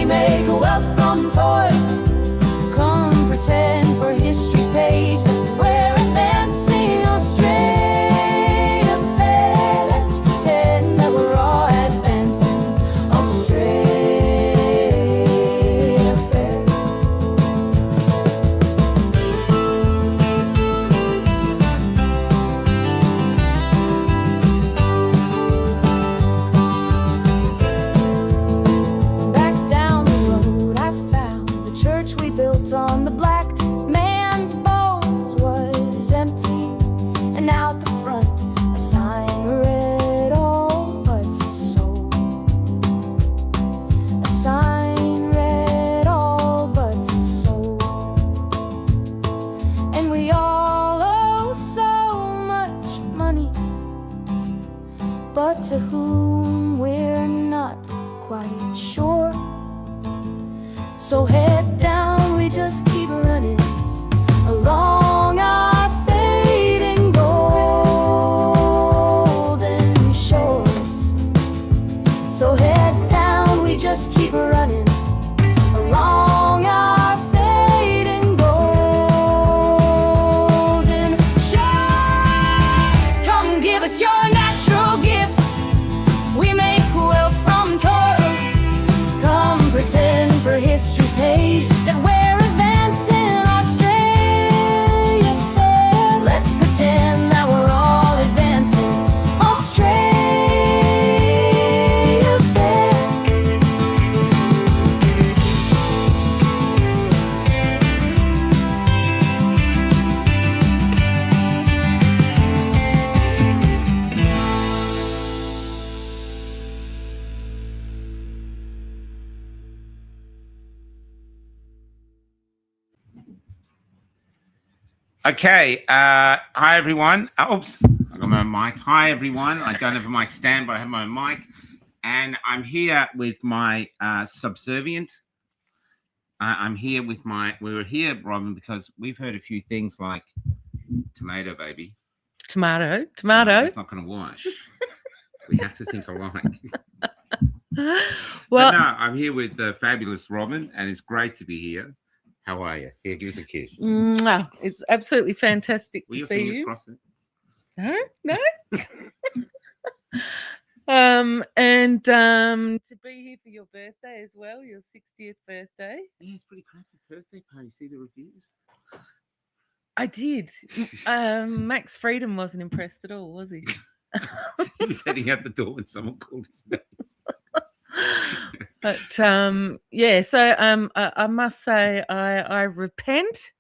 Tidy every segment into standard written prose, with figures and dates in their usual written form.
We make wealth from toil. Come pretend for history's page that we're advancing Australia fair. Let's pretend that we're all advancing Australia fair. Back down the road I found the church we built on the black man's bones was empty, and out the front a sign read all but sold. A sign read all but sold. And we all owe so much money, but to whom we're not quite sure. So head down, we just keep running along our fading golden shores. So head down, we just keep running along our fading golden shores. Come give us your natural gifts. We make wealth from toil. Come pretend for history's page that we're advancing Australia fair. Let's pretend that we're all advancing Australia fair. Okay. Hi, everyone. Oops. I got my mic. Hi, everyone. I don't have a mic stand, but I have my mic. And I'm here with my subservient. I'm here with my... We were here, Robyn, because we've heard a few things like tomato, baby. Tomato. No, it's not going to wash. We have to think alike. Well, But no, I'm here with the fabulous Robyn, and it's great to be here. How are you? Here, give us a kiss. mwah, it's absolutely fantastic Were to your see fingers you. crossed? No. And to be here for your birthday as well, your 60th birthday. Yeah, it's pretty crappy birthday party. See the reviews? I did. Max Freedom wasn't impressed at all, was he? He was heading out the door when someone called his name. But yeah, so I must say I repent,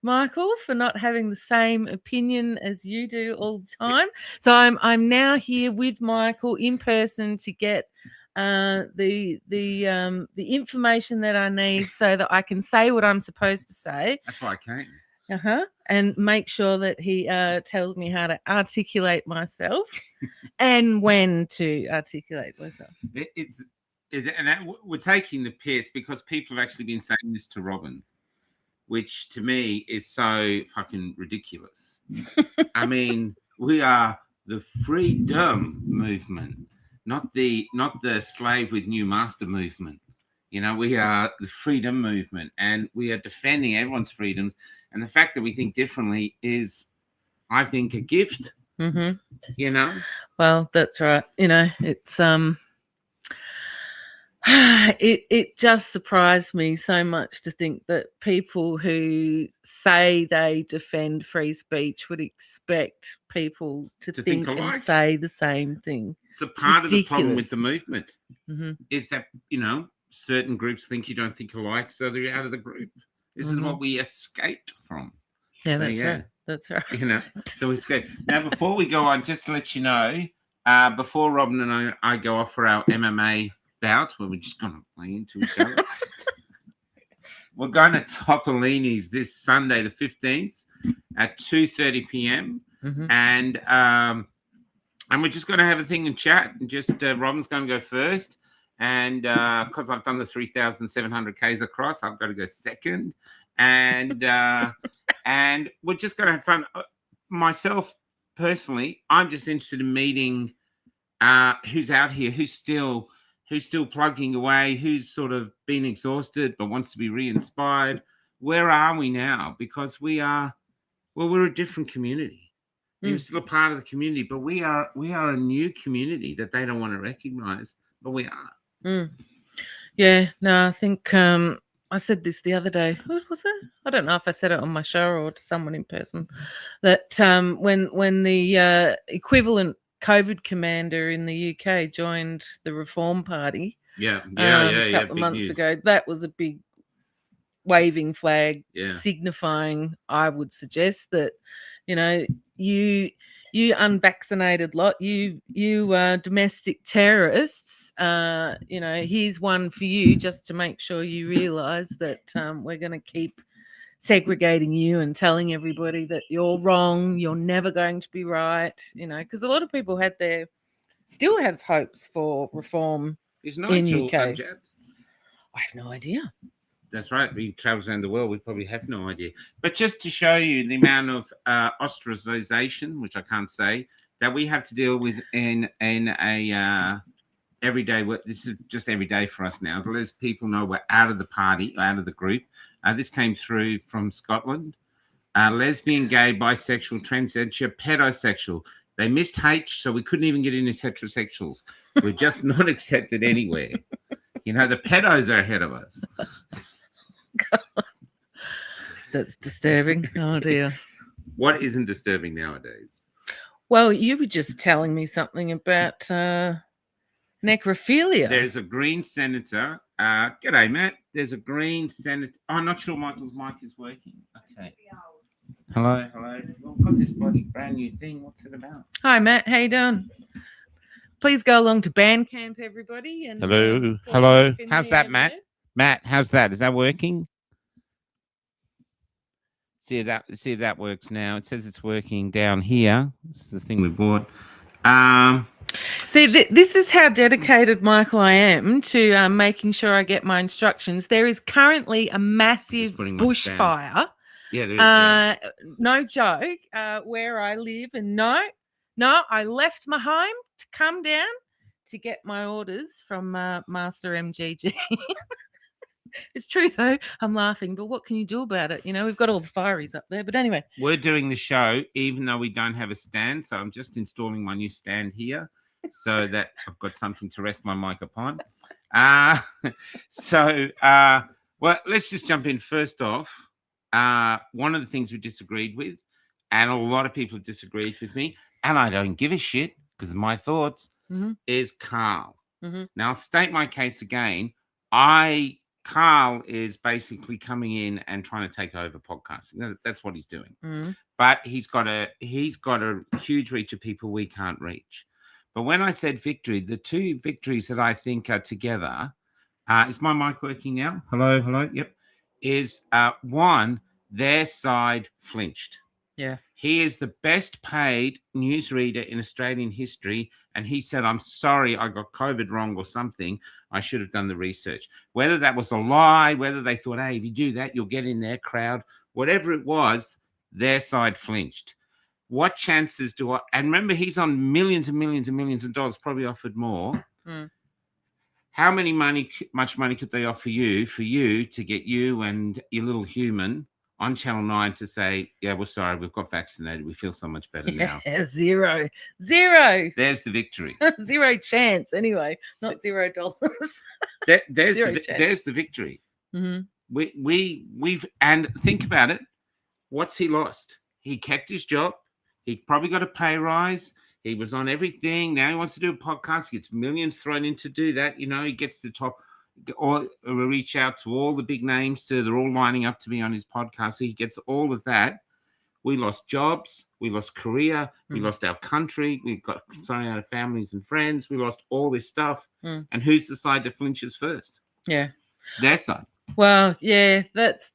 Michael, for not having the same opinion as you do all the time. So I'm now here with Michael in person to get the information that I need so that I can say what I'm supposed to say. That's why I came. And make sure that he tells me how to articulate myself and when to articulate myself. We're taking the piss because people have actually been saying this to Robyn, which to me is so fucking ridiculous. I mean, we are the freedom movement, not the slave with new master movement. You know, we are the freedom movement, and we are defending everyone's freedoms. And the fact that we think differently is, I think, a gift. Mm-hmm. You know. Well, that's right. You know, it's it just surprised me so much to think that people who say they defend free speech would expect people to think and say the same thing. So part of the problem with the movement mm-hmm. is that, you know, certain groups think you don't think alike, so they're out of the group. This is what we escaped from. Yeah, so, right. That's right. You know, so we escaped. Now, before we go on, just to let you know, before Robyn and I go off for our MMA bout, where we're just going to play into each other, we're going to Topolini's this Sunday, the 15th, at 2:30 p.m. Mm-hmm. And we're just going to have a thing and chat. And just Robyn's going to go first. And because I've done the 3,700 Ks across, I've got to go second. And and we're just going to have fun. Myself, personally, I'm just interested in meeting who's out here, who's still who's still plugging away, who's sort of been exhausted but wants to be re-inspired. Where are we now? Because we're a different community. We're still a part of the community, but we are a new community that they don't want to recognize, but we are. Yeah, no, I think I said this the other day. What was it? I don't know if I said it on my show or to someone in person. That when the equivalent COVID commander in the UK joined the Reform Party, a couple of months ago, that was a big waving flag signifying, I would suggest, that you unvaccinated lot, you domestic terrorists, here's one for you, just to make sure you realize that we're going to keep segregating you and telling everybody that you're wrong, you're never going to be right, because a lot of people still have hopes for reform in UK. I have no idea. That's right. We travels around the world. We probably have no idea. But just to show you the amount of ostracization, which I can't say, that we have to deal with in a everyday work. This is just every day for us now. To let people know we're out of the party, out of the group. This came through from Scotland. Lesbian, gay, bisexual, transgender, pedosexual. They missed H, so we couldn't even get in as heterosexuals. We're just not accepted anywhere. The pedos are ahead of us. God. That's disturbing. Oh dear. What isn't disturbing nowadays? Well, you were just telling me something about necrophilia. There's a Green senator. G'day, Matt. There's a Green senator. I'm not sure Michael's mic is working. Okay. Hello. We've got this bloody brand new thing. What's it about? Hi, Matt. How you doing? Please go along to Bandcamp, everybody. And hello. How's that, Matt? Matt, how's that? Is that working? See if that works now. It says it's working down here. This is the thing we bought. See, this is how dedicated, Michael, I am to making sure I get my instructions. There is currently a massive bushfire. Yeah, there is. No joke. Where I live, and no, I left my home to come down to get my orders from Master MGG. It's true, though. I'm laughing, but what can you do about it? We've got all the fireys up there. But anyway. We're doing the show, even though we don't have a stand. So I'm just installing my new stand here so that I've got something to rest my mic upon. Well, let's just jump in. First off, one of the things we disagreed with, and a lot of people have disagreed with me, and I don't give a shit because of my thoughts, is Carl. Now, I'll state my case again. Carl is basically coming in and trying to take over podcasting. That's what he's doing. But he's got a huge reach of people we can't reach. But when I said victory, the two victories that I think are together, is my mic working now? Hello. Yep. Is one, their side flinched. Yeah. He is the best paid newsreader in Australian history. And he said, I'm sorry, I got COVID wrong or something. I should have done the research. Whether that was a lie, whether they thought, hey, if you do that, you'll get in their crowd. Whatever it was, their side flinched. What chances do I... And remember, he's on millions and millions and millions of dollars, probably offered more. How much money could they offer you for you to get you and your little human on Channel 9 to say, yeah, we're sorry, we've got vaccinated. We feel so much better now. Zero. There's the victory. Zero chance, anyway. Not $0. There's the victory. We've and think about it. What's he lost? He kept his job. He probably got a pay rise. He was on everything. Now he wants to do a podcast. He gets millions thrown in to do that. He gets the top. Or reach out to all the big names they're all lining up to be on his podcast. So he gets all of that. We lost jobs, we lost career, we lost our country, we got thrown out of families and friends, we lost all this stuff. And who's the side that flinches first? Yeah. Their side. Well, yeah, that's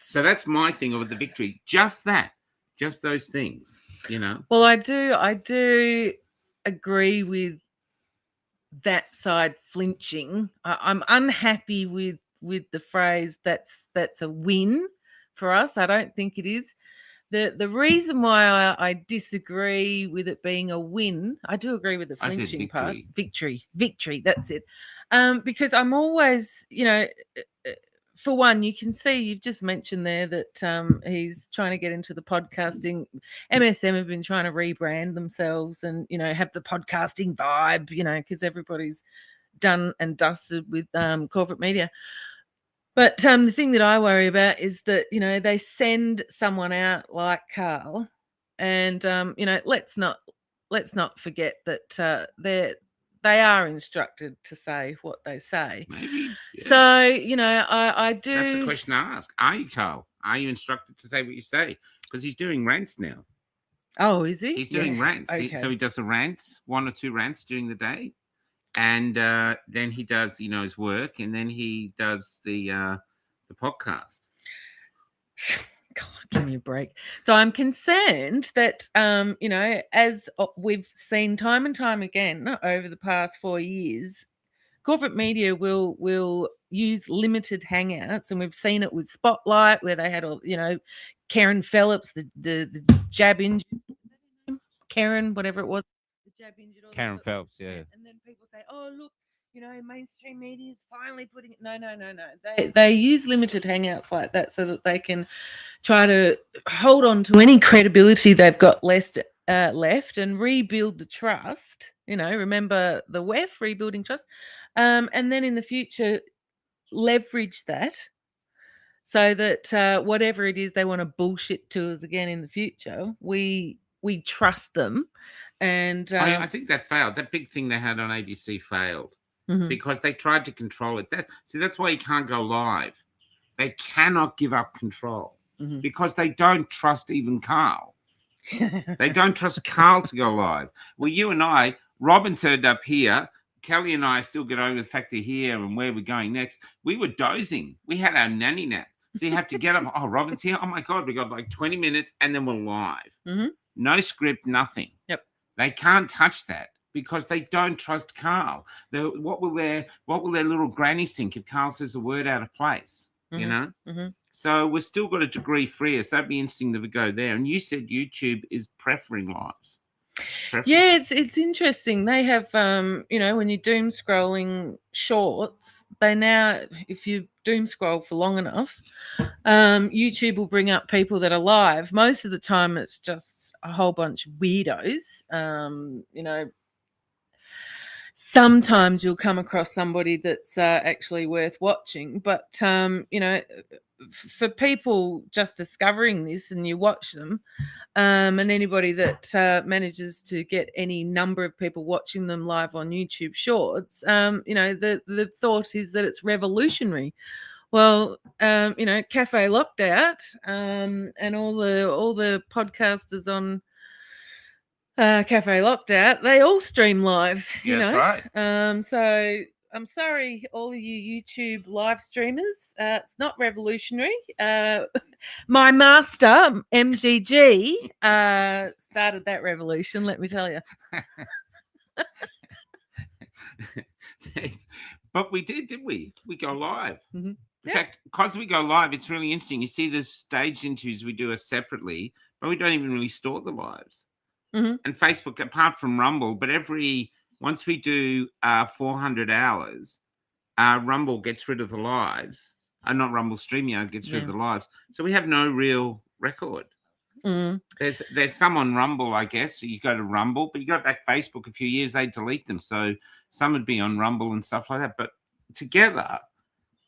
so that's my thing of the victory. Just those things, Well, I do agree with that side flinching. I'm unhappy with the phrase that's a win for us. I don't think it is. The reason why I disagree with it being a win, I do agree with the flinching part. Victory. That's it. Because I'm always, for one, you can see you've just mentioned there that he's trying to get into the podcasting. MSM have been trying to rebrand themselves and have the podcasting vibe, because everybody's done and dusted with corporate media. But the thing that I worry about is that they send someone out like Carl, and let's not forget that they are instructed to say what they say. Maybe. Yeah. So I do. That's a question to ask. Are you, Carl? Are you instructed to say what you say? Because he's doing rants now. Oh, is he? He's doing rants. Okay. So he does a rant, 1 or 2 rants during the day, and then he does his work, and then he does the podcast. God, give me a break. So I'm concerned that, as we've seen time and time again over the past 4 years, corporate media will use limited hangouts, and we've seen it with Spotlight, where they had all, Karen Phillips, the jab injured, Karen, whatever it was, the jab injured. Karen Phelps, yeah. And then people say, "Oh, look, mainstream media is finally putting it." No. They use limited hangouts like that so that they can try to hold on to any credibility they've got left and rebuild the trust. Remember the WEF, rebuilding trust, and then in the future leverage that so that whatever it is they want to bullshit to us again in the future, we trust them. And I think that failed. That big thing they had on ABC failed. Mhm. Because they tried to control it. That's why you can't go live. They cannot give up control Mhm. because they don't trust even Carl. They don't trust Carl to go live. Well, you and I, Robyn turned up here. Kelly and I still get over the fact they're here and where we're going next. We were dozing. We had our nanny nap. So you have to get up. Oh, Robyn's here. Oh, my God. We got like 20 minutes and then we're live. Mhm. No script, nothing. Yep. They can't touch that. Because they don't trust Carl. What will their little grannies think if Carl says a word out of place? Mm-hmm. So we've still got a degree free. So that'd be interesting to go there. And you said YouTube is preferring lives. Yeah, it's interesting. They have, when you're doom scrolling shorts, they now, if you doom scroll for long enough, YouTube will bring up people that are live. Most of the time, it's just a whole bunch of weirdos. Sometimes you'll come across somebody that's actually worth watching, but for people just discovering this and you watch them, and anybody that manages to get any number of people watching them live on YouTube Shorts, the thought is that it's revolutionary. Well, Cafe Locked-Out and all the podcasters on Cafe Locked-Out, they all stream live. That's right. So I'm sorry, all of you YouTube live streamers. It's not revolutionary. My master, MGG, started that revolution, let me tell you. But we did, didn't we? We go live. Mm-hmm. In fact, because we go live, it's really interesting. You see the stage interviews we do are separately, but we don't even really store the lives. Mm-hmm. And Facebook, apart from Rumble, but once we do 400 hours, Rumble gets rid of the lives. Not Rumble, StreamYard gets rid of the lives. So we have no real record. Mm. There's some on Rumble, I guess. So you go to Rumble, but you go back Facebook a few years, they delete them. So some would be on Rumble and stuff like that. But together,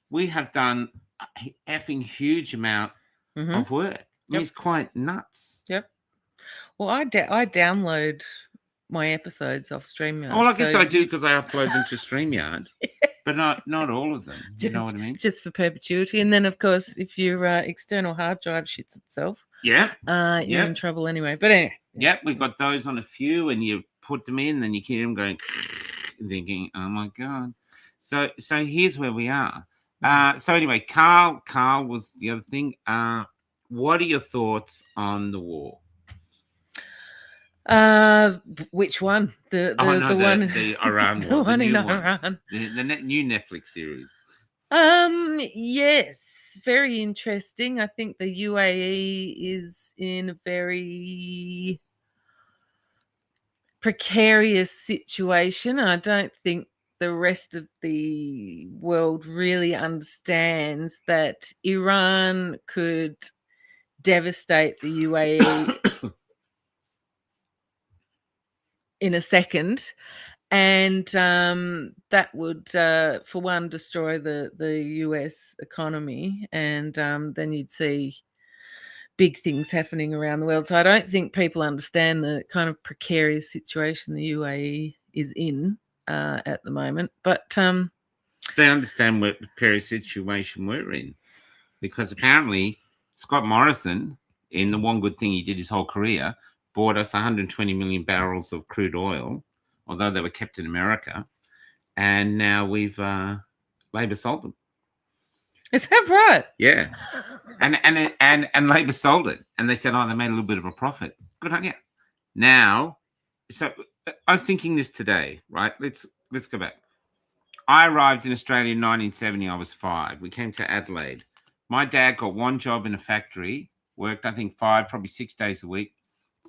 we have done an effing huge amount of work. It's quite nuts. Yep. Well, I download my episodes off StreamYard. Well, I guess I do because I upload them to StreamYard, but not all of them. You know what I mean? Just for perpetuity. And then, of course, if your external hard drive shits itself, you're in trouble anyway. But anyway. Yep, we've got those on a few, and you put them in, then you hear them going, thinking, oh, my God. So here's where we are. So anyway, Carl was the other thing. What are your thoughts on the war? Which one? The one, the Iran the war, one the in new Iran. one, the new Netflix series. Yes, very interesting. I think the UAE is in a very precarious situation. I don't think the rest of the world really understands that Iran could devastate the UAE in a second, and that would, for one, destroy the US economy, and then you'd see big things happening around the world. So I don't think people understand the kind of precarious situation the UAE is in at the moment. But They understand what precarious situation we're in, because apparently Scott Morrison, in the one good thing he did his whole career, bought us 120 million barrels of crude oil, although they were kept in America, and now we've Labor sold them. is that right? Yeah, and Labor sold it, and they said, oh, they made a little bit of a profit. Good on you. Now, so I was thinking this today, right? Let's go back. I arrived in Australia in 1970. I was 5. We came to Adelaide. My dad got one job in a factory, worked I think 5, probably 6 days a week,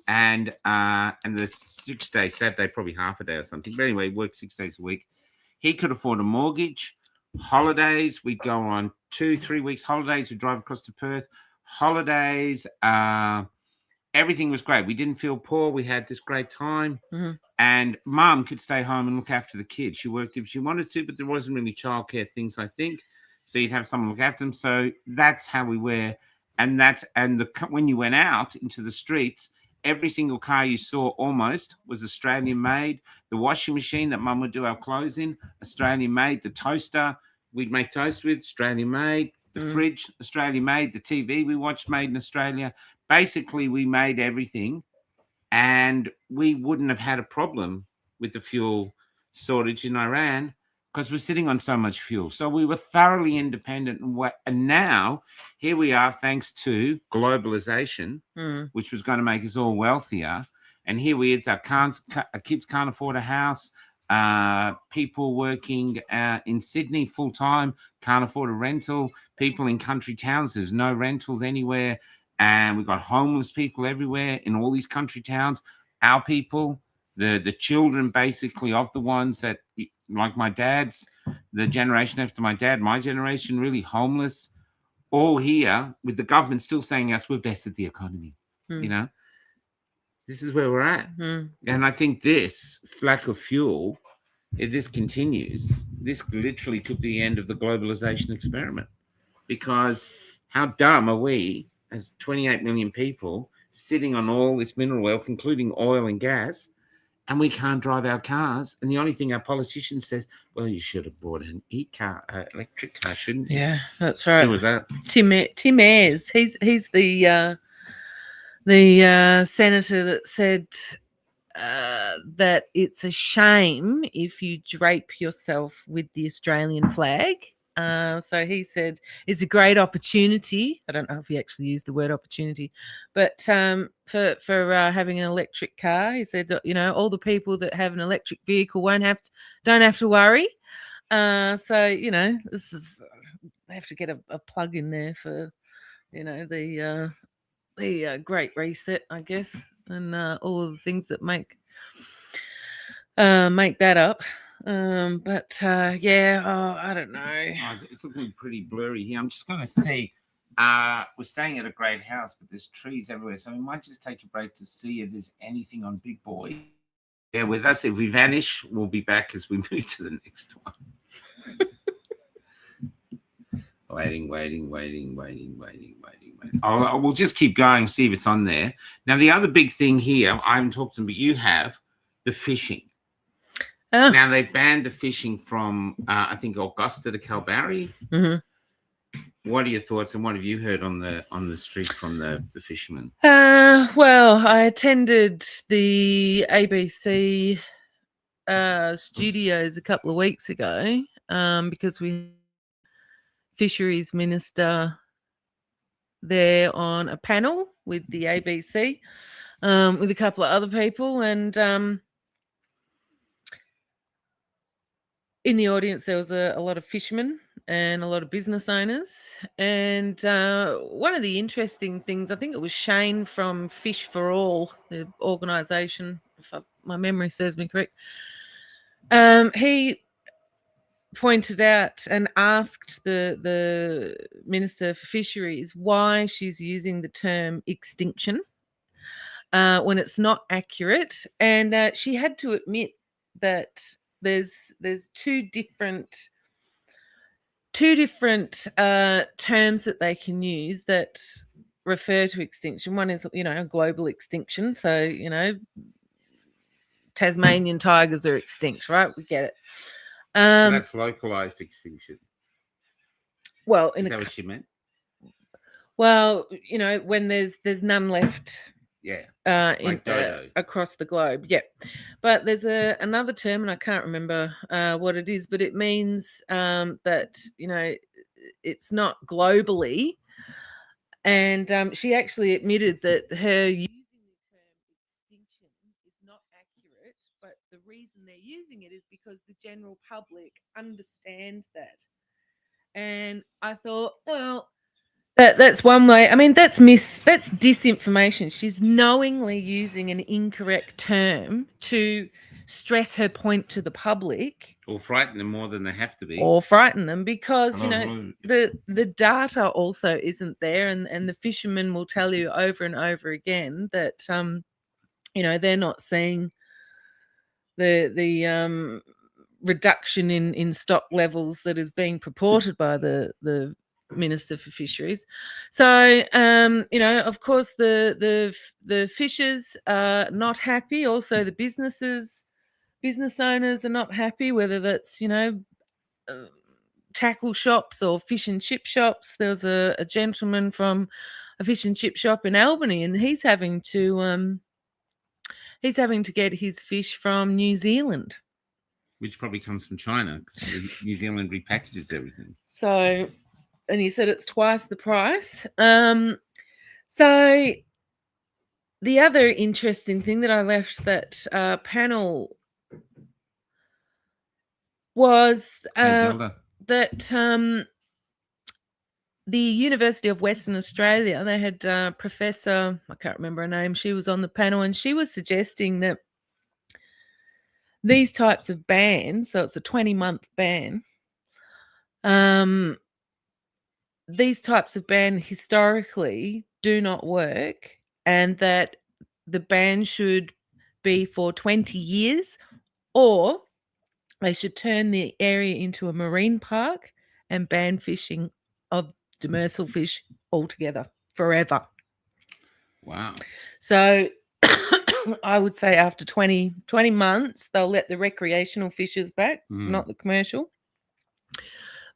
and the 6 days, Saturday probably half a day or something. But anyway, worked 6 days a week. He could afford a mortgage. Holidays, we'd go on 2-3 weeks holidays. We'd drive across to Perth. Holidays, everything was great. We didn't feel poor. We had this great time. Mm-hmm. And Mum could stay home and look after the kids. She worked if she wanted to, but there wasn't really childcare things, I think. So you'd have someone look after them. So that's how we were. And when you went out into the streets, every single car you saw almost was Australian made. The washing machine that Mum would do our clothes in, Australian made. The toaster we'd make toast with, Australian made. The fridge, Australian made. The TV we watched, made in Australia. Basically, we made everything, and we wouldn't have had a problem with the fuel shortage in Iran because we're sitting on so much fuel. So we were thoroughly independent. And now here we are, thanks to globalization, which was going to make us all wealthier. And here we are, our kids can't afford a house. People working in Sydney full time can't afford a rental. People in country towns, there's no rentals anywhere. And we've got homeless people everywhere in all these country towns. Our people, the children basically of the ones that, like my dad's, the generation after my dad, my generation, really homeless, all here with the government still saying us, we're best at the economy. You know, this is where we're at. And I think this lack of fuel, if this continues, this literally could be the end of the globalization experiment. Because how dumb are we as 28 million people sitting on all this mineral wealth, including oil and gas, and we can't drive our cars? And the only thing our politician says, well, you should have bought an electric car, shouldn't you? Yeah, that's right. Who was that? Tim Ayres. He's the senator that said that it's a shame if you drape yourself with the Australian flag. So he said it's a great opportunity. I don't know if he actually used the word opportunity, but for having an electric car, he said that, you know, all the people that have an electric vehicle don't have to worry. So, you know, they have to get a plug in there for, you know, the Great Reset, I guess, and all of the things that make that up. But yeah, I don't know. Oh, it's looking pretty blurry here. I'm just going to see. We're staying at a great house, but there's trees everywhere. So we might just take a break to see if there's anything on Big Boy. Yeah, with us, if we vanish, we'll be back as we move to the next one. Waiting. We'll just keep going, see if it's on there. Now, the other big thing here, I haven't talked to them, but you have the fishing. Oh. Now, they banned the fishing from, I think, Augusta to Kalbarri. What are your thoughts, and what have you heard on the street from the fishermen? Well, I attended the ABC studios a couple of weeks ago because we fisheries minister there on a panel with the ABC with a couple of other people, and in the audience there was a lot of fishermen and a lot of business owners. And one of the interesting things, I think it was Shane from Fish for All, the organisation, if my memory serves me correct, he pointed out and asked the Minister for Fisheries why she's using the term extinction when it's not accurate, and she had to admit that there's two different terms that they can use that refer to extinction. One is, a global extinction. So, Tasmanian tigers are extinct, right? We get it. So that's localized extinction. Well, Is that what she meant? Well, when there's none left. Yeah. Like across the globe. Yep. But there's another term, and I can't remember what it is, but it means that, it's not globally. And she actually admitted that her using the term extinction is not accurate, but the reason they're using it is because the general public understands that. And I thought, well, that's one way. I mean, that's disinformation. She's knowingly using an incorrect term to stress her point to the public, or frighten them more than they have to be, or frighten them because the data also isn't there, and the fishermen will tell you over and over again that they're not seeing the reduction in stock levels that is being purported by the Minister for Fisheries. So, of course, the fishers are not happy. Also, the business owners are not happy, whether that's, tackle shops or fish and chip shops. There was a gentleman from a fish and chip shop in Albany, and he's having to get his fish from New Zealand. Which probably comes from China, because New Zealand repackages everything. So, and he said it's twice the price. So the other interesting thing that I left that panel was that the University of Western Australia, they had Professor, I can't remember her name, she was on the panel, and she was suggesting that these types of bans, so it's a 20-month ban, these types of ban historically do not work, and that the ban should be for 20 years, or they should turn the area into a marine park and ban fishing of demersal fish altogether forever. Wow. So I would say after 20 months, they'll let the recreational fishers back, not the commercial.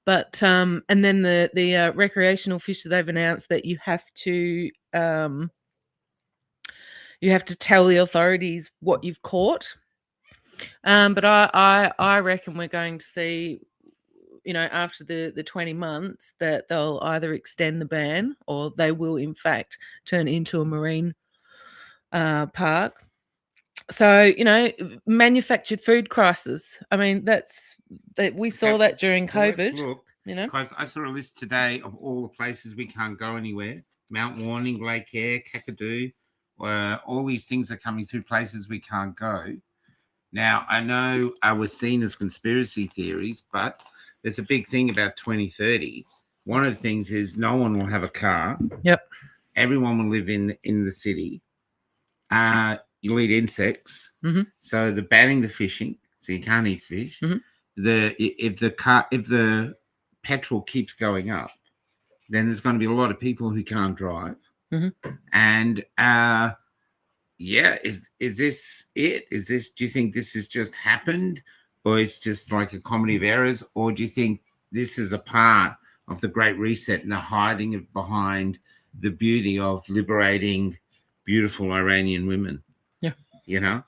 But and then the recreational fishers, they've announced that you have to tell the authorities what you've caught. But I reckon we're going to see, after the 20 months, that they'll either extend the ban or they will in fact turn into a marine park. So, manufactured food crisis. I mean, we saw that during COVID. Look, because I saw a list today of all the places we can't go anywhere. Mount Warning, Lake Eyre, Kakadu, all these things are coming through places we can't go. Now, I know I was seen as conspiracy theories, but there's a big thing about 2030. One of the things is no one will have a car. Yep. Everyone will live in the city. You'll eat insects. Mm-hmm. So they're banning the fishing, so you can't eat fish. Mm-hmm. If the petrol keeps going up, then there's going to be a lot of people who can't drive. Mm-hmm. And is this it? Do you think this has just happened, or it's just like a comedy of errors, or do you think this is a part of the Great Reset and the hiding it behind the beauty of liberating beautiful Iranian women? Yeah.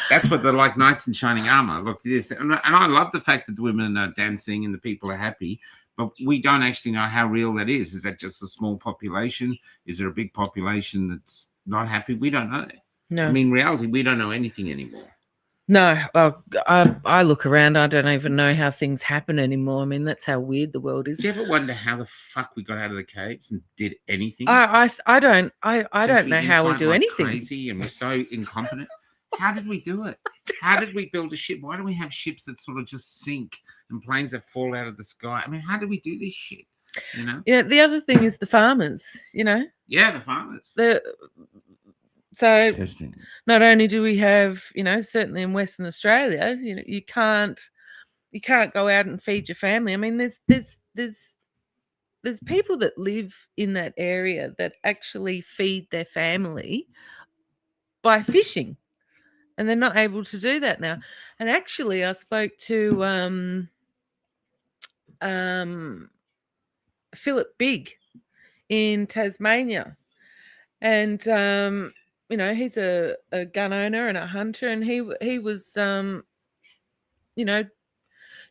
That's what they're like, knights in shining armor. Look, this, and I love the fact that the women are dancing and the people are happy, but we don't actually know how real that is. Is that just a small population? Is there a big population that's not happy? We don't know. No. I mean, in reality, we don't know anything anymore. No. I look around, I don't even know how things happen anymore. I mean, that's how weird the world is. Do you ever wonder how the fuck we got out of the caves and did anything? I don't know how we do anything. Crazy, and we're so incompetent. How did we do it? How did we build a ship? Why do we have ships that sort of just sink and planes that fall out of the sky? I mean, how did we do this shit? You know? Yeah. The other thing is the farmers. You know, Yeah, the farmers. So Testing. not only do we have, you know, certainly in Western Australia, you know, you can't go out and feed your family. I mean, there's people that live in that area that actually feed their family by fishing, and they're not able to do that now. And actually, I spoke to Philip Big in Tasmania, and you know, he's a gun owner and a hunter, and he was you know,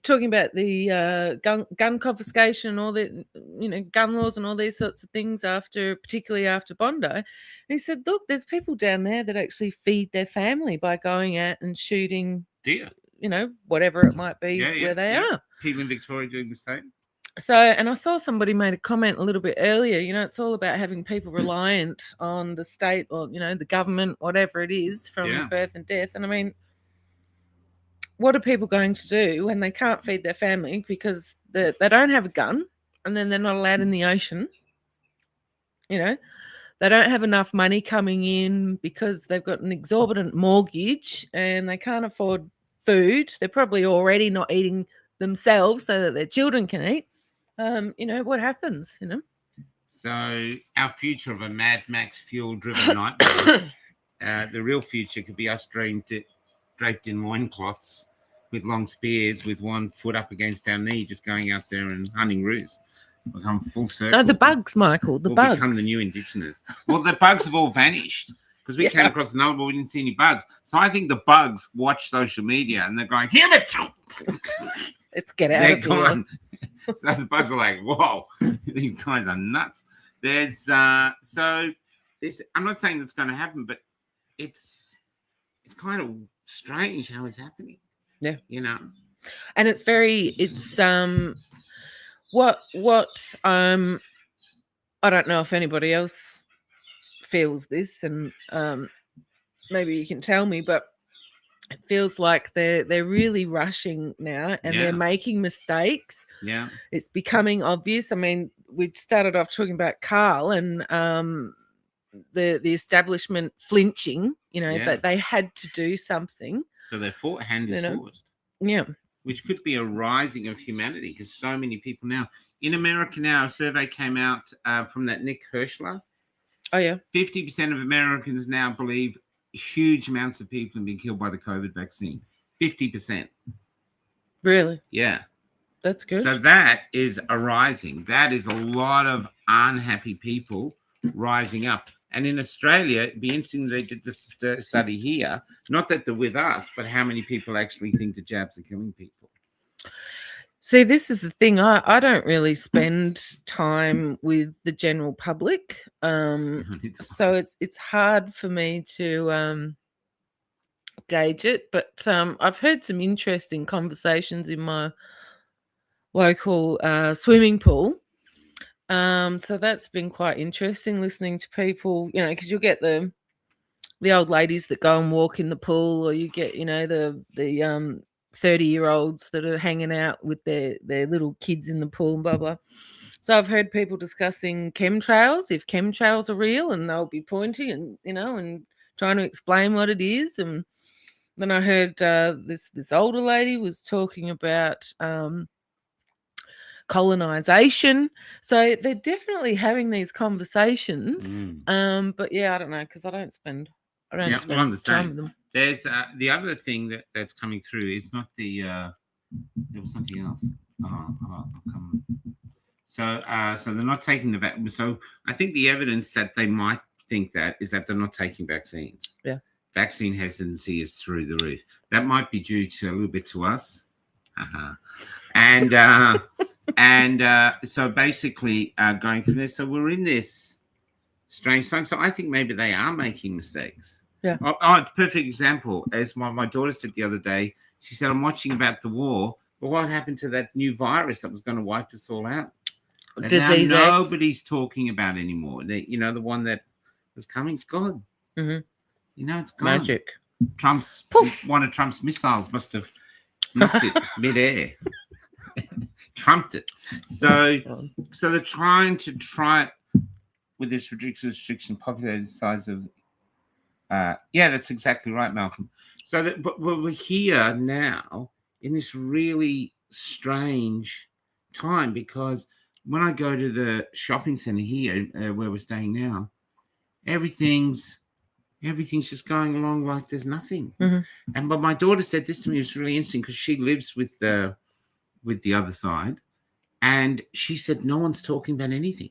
talking about the gun confiscation and all the, you know, gun laws and all these sorts of things particularly after Bondi. And he said, look, there's people down there that actually feed their family by going out and shooting deer, you know, whatever it might be where they are. People in Victoria doing the same. So, and I saw somebody made a comment a little bit earlier, you know, it's all about having people reliant on the state or, you know, the government, whatever it is, from birth and death. And I mean, what are people going to do when they can't feed their family because they don't have a gun, and then they're not allowed in the ocean? You know, they don't have enough money coming in because they've got an exorbitant mortgage and they can't afford food. They're probably already not eating themselves so that their children can eat. You know, what happens, you know? So our future of a Mad Max fuel-driven nightmare, the real future could be us draped in loincloths with long spears with one foot up against our knee, just going out there and hunting roos. Become full circle. No, the bugs, Michael. The bugs. Become the new indigenous. Well, the bugs have all vanished because we came across the number, but we didn't see any bugs. So I think the bugs watch social media and they're going, human! Let's get out of here. So the bugs are like, whoa, these guys are nuts. There's so this. I'm not saying that's going to happen, but it's kind of strange how it's happening. Yeah, you know, and it's what I don't know if anybody else feels this, and maybe you can tell me, but it feels like they're really rushing now, and they're making mistakes. Yeah, it's becoming obvious. I mean, we started off talking about Carl and the establishment flinching. You know, that they had to do something. So their hand is forced. Yeah, which could be a rising of humanity because so many people now in America now. A survey came out from that Nick Hirschler. Oh yeah, 50% of Americans now believe huge amounts of people have been killed by the COVID vaccine. 50%. Really? Yeah. That's good. So that is a rising. That is a lot of unhappy people rising up. And in Australia, it'd be interesting they did this study here. Not that they're with us, but how many people actually think the jabs are killing people. See, this is the thing. I don't really spend time with the general public, so it's hard for me to gauge it. But I've heard some interesting conversations in my local swimming pool. So that's been quite interesting listening to people, you know, because you'll get the old ladies that go and walk in the pool, or you get, you know, the 30-year-olds that are hanging out with their little kids in the pool and blah blah. So I've heard people discussing chemtrails, if chemtrails are real, and they'll be pointing and, you know, and trying to explain what it is. And then I heard this older lady was talking about colonization. So they're definitely having these conversations. But yeah, I don't know, because I don't spend time with them. There's the other thing that's coming through is not the there was something else. So they're not taking the vaccine. So I think the evidence that they might think that is that they're not taking vaccines. Yeah, vaccine hesitancy is through the roof. That might be due to a little bit to us, and so basically going from there. So we're in this strange time. So I think maybe they are making mistakes. Yeah. Perfect example. As my daughter said the other day, she said, "I'm watching about the war, but what happened to that new virus that was going to wipe us all out? And Disease now nobody's talking about anymore. The one that was coming, it's gone. Mm-hmm. You know, it's gone. Magic. Poof. one of Trump's missiles must have knocked it midair, trumped it. So they're trying to with this ridiculous restriction, populated the size of. Yeah, that's exactly right, Malcolm. So but we're here now in this really strange time, because when I go to the shopping centre here where we're staying now, everything's just going along like there's nothing. And but my daughter said this to me, it was really interesting, because she lives with the other side, and she said no one's talking about anything.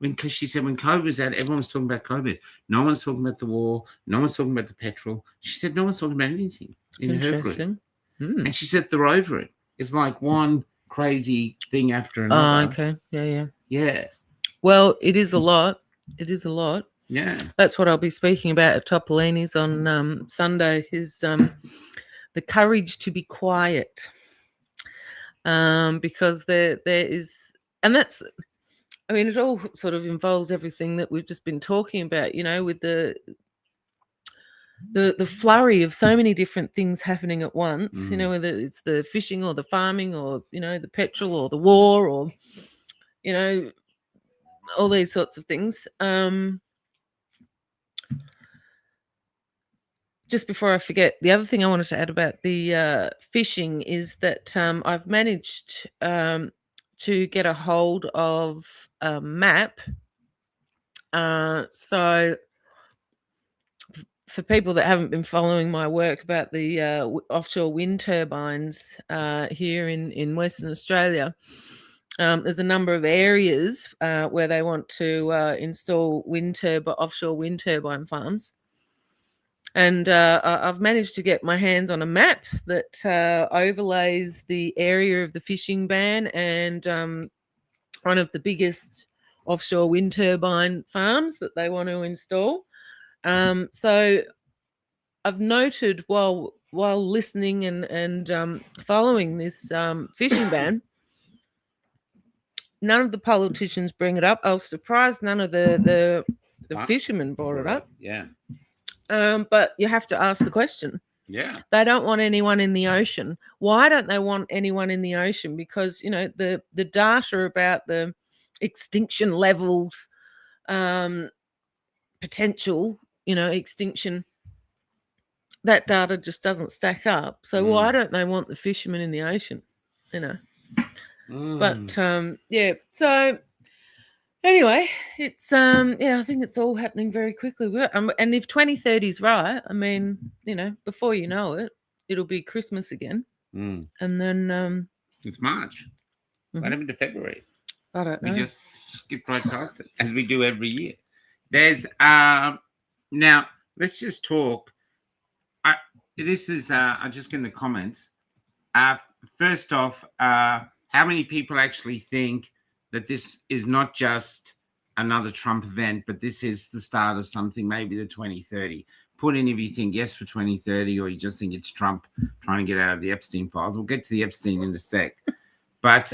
Because she said when COVID was out, everyone was talking about COVID. No one's talking about the war. No one's talking about the petrol. She said no one's talking about anything in her group. And she said they're over it. It's like one crazy thing after another. Oh, okay. Yeah. Yeah. Well, it is a lot. It is a lot. Yeah. That's what I'll be speaking about at Topolini's on Sunday, is the courage to be quiet. Because there is, and that's, I mean, it all sort of involves everything that we've just been talking about, with the flurry of so many different things happening at once, whether it's the fishing or the farming or, the petrol or the war or, all these sorts of things. Just before I forget, the other thing I wanted to add about the fishing is that I've managed to get a hold of a map. So for people that haven't been following my work about the offshore wind turbines here in Western Australia, there's a number of areas where they want to install offshore wind turbine farms. And I've managed to get my hands on a map that overlays the area of the fishing ban and one of the biggest offshore wind turbine farms that they want to install. So I've noted while listening and following this fishing ban, none of the politicians bring it up. I was surprised none of the fishermen brought it up. Yeah. But you have to ask the question. Yeah. They don't want anyone in the ocean. Why don't they want anyone in the ocean? Because, the data about the extinction levels, potential, extinction, that data just doesn't stack up. So why don't they want the fishermen in the ocean? But yeah, so anyway, it's I think it's all happening very quickly. And if 2030 is right, I mean, before you know it, it'll be Christmas again. And then it's March. What happened to February? I don't know. We just skipped right past it, as we do every year. There's now let's just talk. This is I just get in the comments. First off, how many people actually think that this is not just another Trump event, but this is the start of something, maybe the 2030? Put in if you think yes for 2030, or you just think it's Trump trying to get out of the Epstein files. We'll get to the Epstein in a sec. But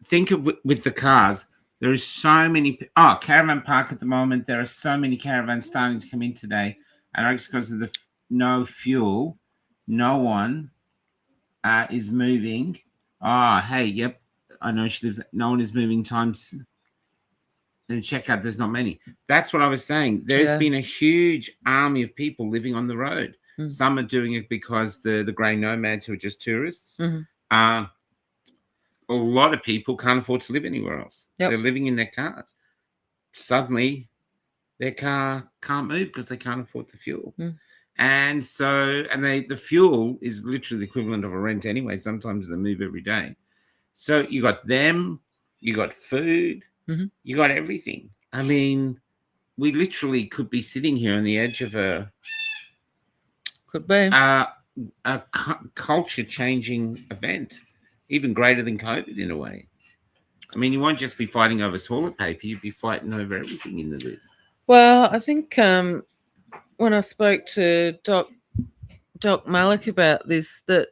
think of with the cars. There is so many. Caravan park at the moment. There are so many caravans starting to come in today. And it's because of the no fuel. No one is moving. Hey, yep. I know she lives. No one is moving times. And check out, there's not many. That's what I was saying. There's been a huge army of people living on the road. Some are doing it because the grey nomads who are just tourists. A lot of people can't afford to live anywhere else. They're living in their cars. Suddenly, their car can't move because they can't afford the fuel. And so, the fuel is literally the equivalent of a rent anyway. Sometimes they move every day. So you got them, you got food, you got everything. I mean, we literally could be sitting here on the edge of a culture-changing event, even greater than COVID in a way. I mean, you won't just be fighting over toilet paper; you'd be fighting over everything in this. Well, I think when I spoke to Doc Malik about this, that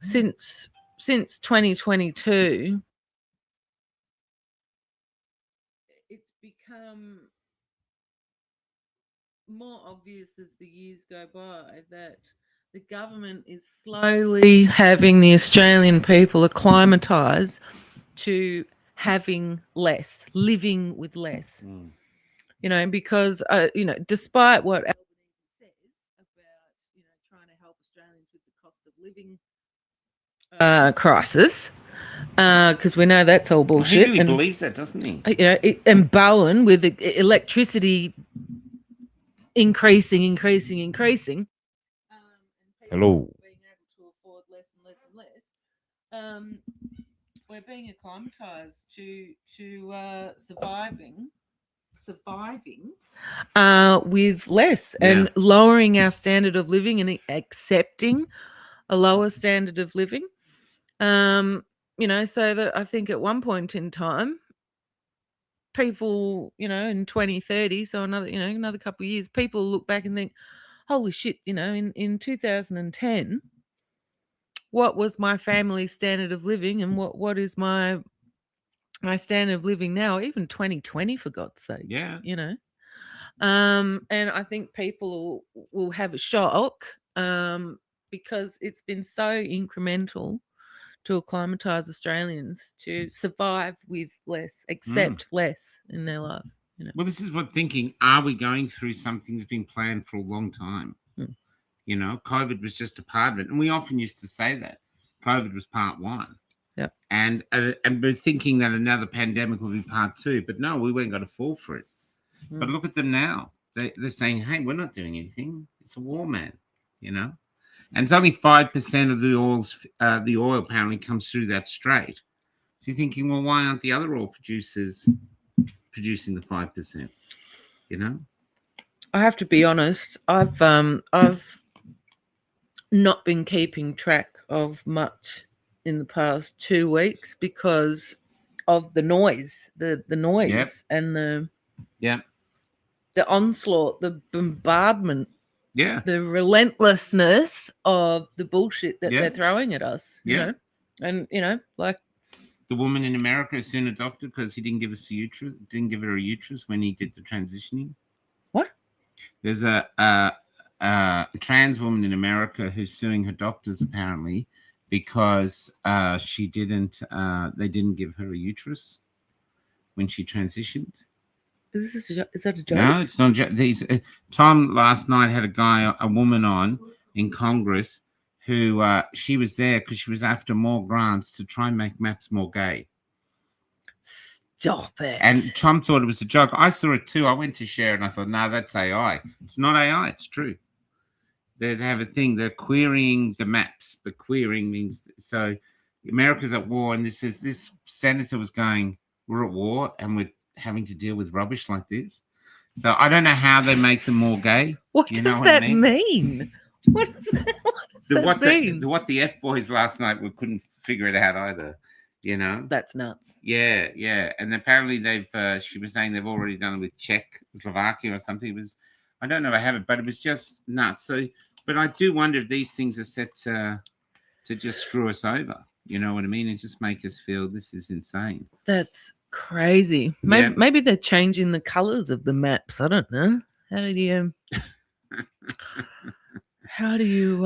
since 2022, it's become more obvious as the years go by that the government is slowly having the Australian people acclimatise to having less, living with less. Mm. You know, because despite what Albanese says about trying to help Australians with the cost of living crisis, because we know that's all Well, bullshit. he really and believes that, doesn't he? and Bowen with electricity increasing, and people Hello. being able to afford less and less and less. We're being acclimatized to surviving with less and lowering our standard of living and accepting a lower standard of living. So that I think at one point in time, people, in 2030, so another couple of years, people look back and think, holy shit, in 2010, what was my family's standard of living and what is my standard of living now, even 2020, for God's sake. Yeah. And I think people will have a shock because it's been so incremental to acclimatise Australians to survive with less, accept less in their life. Well, this is what thinking, are we going through something that's been planned for a long time? COVID was just a part of it. And we often used to say that COVID was part one. Yep. And we're thinking that another pandemic will be part two. But no, we weren't going to fall for it. But look at them now. They're saying, hey, we're not doing anything. It's a war, man, And it's only 5% of the oil apparently comes through that strait. So you're thinking, well, why aren't the other oil producers producing the 5%? I have to be honest. I've not been keeping track of much in the past 2 weeks because of the noise, the noise, and the onslaught, the bombardment, the relentlessness of the bullshit that they're throwing at us. And like the woman in America is soon adopted because he didn't give her a uterus when he did the transitioning. What? There's a trans woman in America who's suing her doctors apparently because they didn't give her a uterus when she transitioned. Is that a joke? No, it's not. Tom last night had a woman on in Congress who she was there because she was after more grants to try and make maps more gay. Stop it. And Trump thought it was a joke. I saw it too. I went to share it and I thought, no, that's AI. It's not AI. It's true. They have a thing. They're querying the maps. But querying means so America's at war. And this senator was going, we're at war and we're having to deal with rubbish like this. So I don't know how they make them more gay. What does that mean? What does that mean? What the F boys last night couldn't figure it out either. That's nuts. Yeah. And apparently she was saying they've already done it with Czechoslovakia or something. It was, I don't know if I have it, but it was just nuts. So, but I do wonder if these things are set to just screw us over. You know what I mean? And just make us feel this is insane. That's crazy. Maybe they're changing the colors of the maps. I don't know. How do you?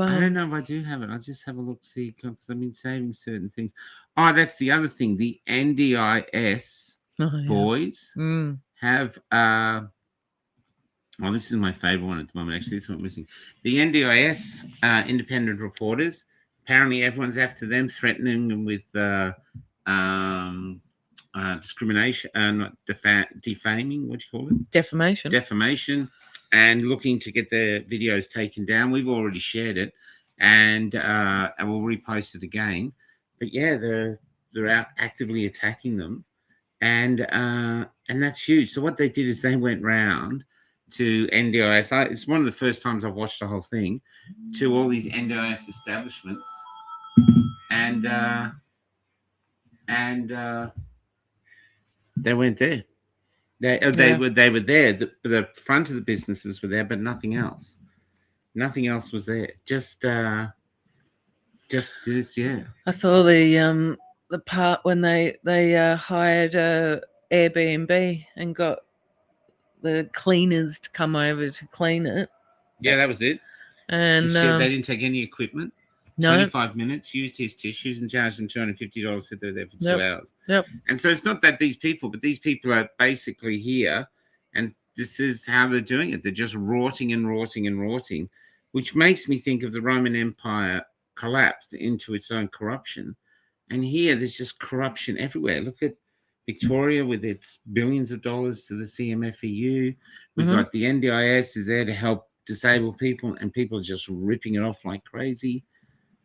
I don't know if I do have it. I'll just have a look, see, because I've been saving certain things. Oh, that's the other thing. The NDIS boys have. Well, this is my favorite one at the moment. Actually, this one missing. The NDIS independent reporters. Apparently, everyone's after them, threatening them with discrimination, not defaming. What do you call it? Defamation, and looking to get their videos taken down. We've already shared it, and we'll repost it again. But yeah, they're out actively attacking them, and that's huge. So what they did is they went round to NDIS. It's one of the first times I've watched the whole thing, to all these NDIS establishments, and they weren't there. They were there. The front of the businesses were there, but nothing else. Nothing else was there. Just yeah. I saw the part when they hired Airbnb and got the cleaners to come over to clean it. Yeah, that was it. And They didn't take any equipment. no, 25 minutes, used his tissues and charged them $250, said they're there for 2 hours. Yep. And so it's not that these people, but these people are basically here, and this is how they're doing it. They're just rotting and rotting and rotting, which makes me think of the Roman Empire collapsed into its own corruption. And here there's just corruption everywhere. Look at Victoria with its billions of dollars to the CMFEU. We've got the NDIS is there to help disabled people, and people are just ripping it off like crazy.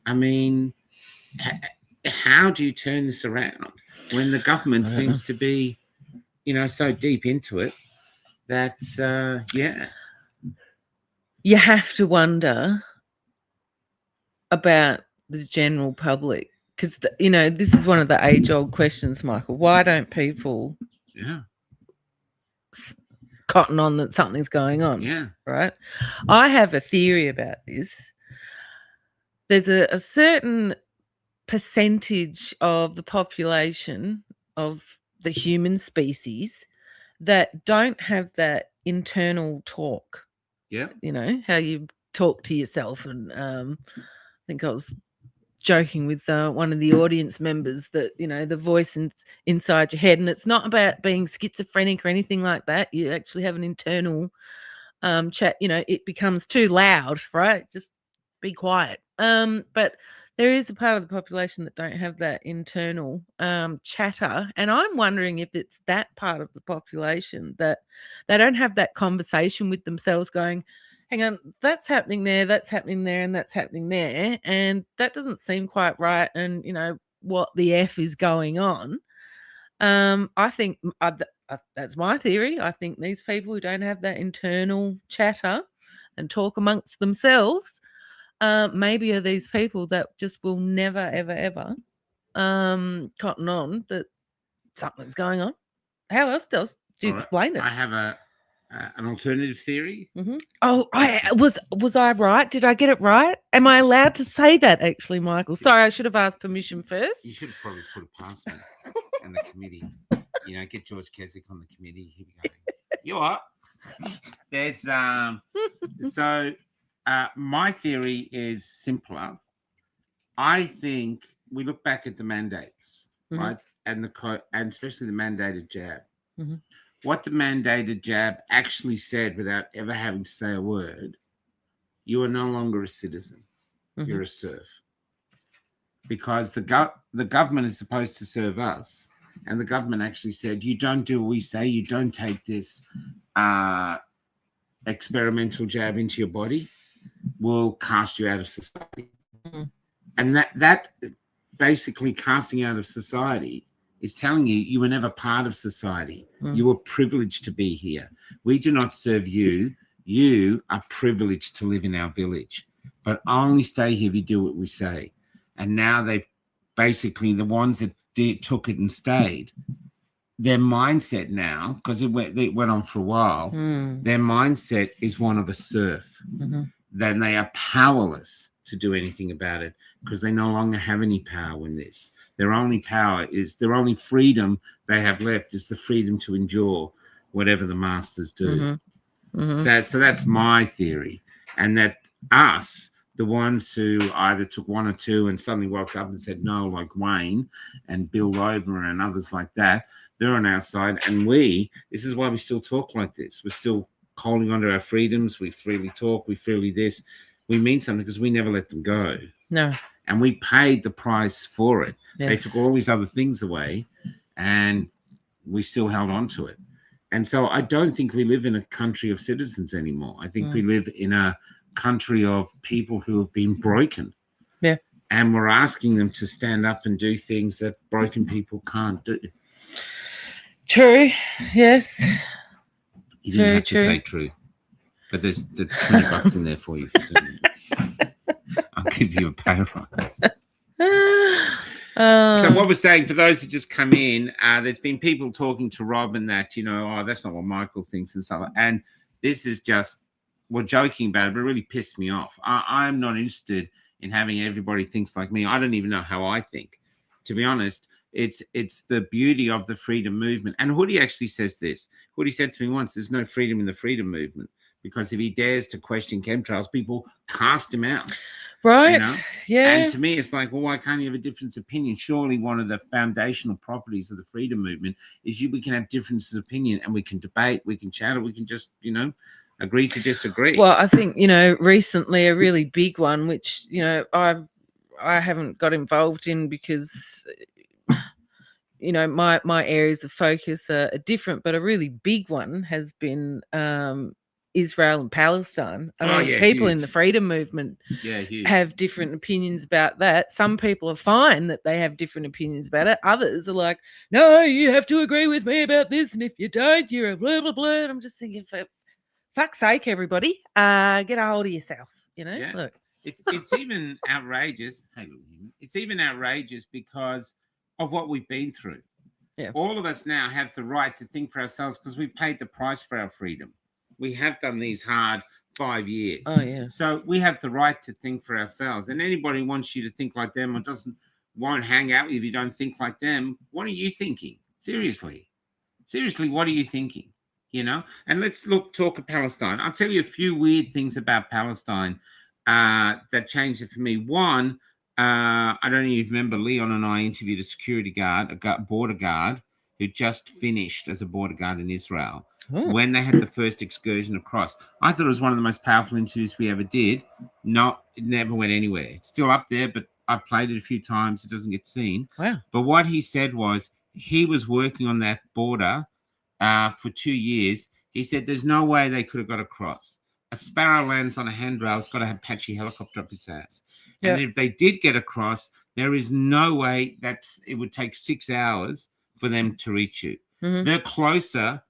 I mean, how do you turn this around when the government seems to be, so deep into it that, you have to wonder about the general public, because, this is one of the age-old questions, Michael. Why don't people cotton on that something's going on? Yeah. Right? I have a theory about this. There's a certain percentage of the population of the human species that don't have that internal talk. Yeah. How you talk to yourself. And I think I was joking with one of the audience members that, the voice inside your head, and it's not about being schizophrenic or anything like that. You actually have an internal chat. It becomes too loud, right? Just be quiet. But there is a part of the population that don't have that internal chatter, and I'm wondering if it's that part of the population that they don't have that conversation with themselves, going, hang on, that's happening there, and that's happening there, and that doesn't seem quite right, and what the F is going on. I think that's my theory. I think these people who don't have that internal chatter and talk amongst themselves maybe are these people that just will never, ever, ever cotton on that something's going on. How else do you explain it? I have an alternative theory. Oh, was I right? Did I get it right? Am I allowed to say that, actually, Michael? Sorry, I should have asked permission first. You should have probably put it past me and the committee. Get George Keswick on the committee. He'd be going, you what? There's so my theory is simpler. I think we look back at the mandates, right, and and especially the mandated jab. What the mandated jab actually said, without ever having to say a word, you are no longer a citizen. You're a serf. Because the government is supposed to serve us, and the government actually said, you don't do what we say. You don't take this experimental jab into your body. We'll cast you out of society. And that basically casting out of society is telling you were never part of society. You were privileged to be here. We do not serve you. You are privileged to live in our village, but only stay here if you do what we say. And now they've basically, the ones that took it and stayed, their mindset now, because it went on for a while, their mindset is one of a serf. Then they are powerless to do anything about it, because they no longer have any power in this. Their only freedom they have left is the freedom to endure whatever the masters do. So that's my theory. And that us, the ones who either took one or two and suddenly woke up and said no, like Wayne and Bill Lober and others like that, they're on our side. And this is why we still talk like this. We're still holding on to our freedoms. We freely talk. We freely this. We mean something because we never let them go. No. And we paid the price for it. Yes. They took all these other things away, and we still held on to it. And so I don't think we live in a country of citizens anymore. I think we live in a country of people who have been broken. Yeah. And we're asking them to stand up and do things that broken people can't do. True. Yes. You didn't have to say true. But there's $20 in there for you. I'll give you a pay rise. So what we're saying, for those who just come in, there's been people talking to Robyn that, that's not what Michael thinks and stuff. And this is just, we're joking about it, but it really pissed me off. I'm not interested in having everybody thinks like me. I don't even know how I think. To be honest, It's the beauty of the freedom movement. And Hoodie actually says this. Hoodie said to me once, there's no freedom in the freedom movement, because if he dares to question chemtrails, people cast him out. Right. You know? Yeah. And to me, it's like, well, why can't you have a different opinion? Surely one of the foundational properties of the freedom movement is we can have differences of opinion, and we can debate, we can chat, or we can just, agree to disagree. Well, I think, recently a really big one, which, I haven't got involved in because, my areas of focus are different, but a really big one has been Israel and Palestine. I mean, people in the freedom movement have different opinions about that. Some people are fine that they have different opinions about it. Others are like, no, you have to agree with me about this, and if you don't, you're a blah, blah, blah. And I'm just thinking, for fuck's sake, everybody, get a hold of yourself, Look. It's even outrageous. Hey, it's even outrageous because of what we've been through. Yeah. All of us now have the right to think for ourselves because we paid the price for our freedom. We have done these hard 5 years. Oh, yeah. So we have the right to think for ourselves. And anybody who wants you to think like them or won't hang out with you if you don't think like them, what are you thinking? Seriously, what are you thinking? And let's talk of Palestine. I'll tell you a few weird things about Palestine that changed it for me. One, I don't know if you remember, Leon and I interviewed a security guard, border guard, who just finished as a border guard in Israel when they had the first excursion across. I thought it was one of the most powerful interviews we ever did. No, it never went anywhere. It's still up there, but I've played it a few times. It doesn't get seen. Wow. But what he said was he was working on that border for 2 years. He said there's no way they could have got across. A sparrow lands on a handrail, it's got to have Apache helicopter up its ass. And if they did get across, there is no way it would take 6 hours for them to reach you. Mm-hmm. They're closer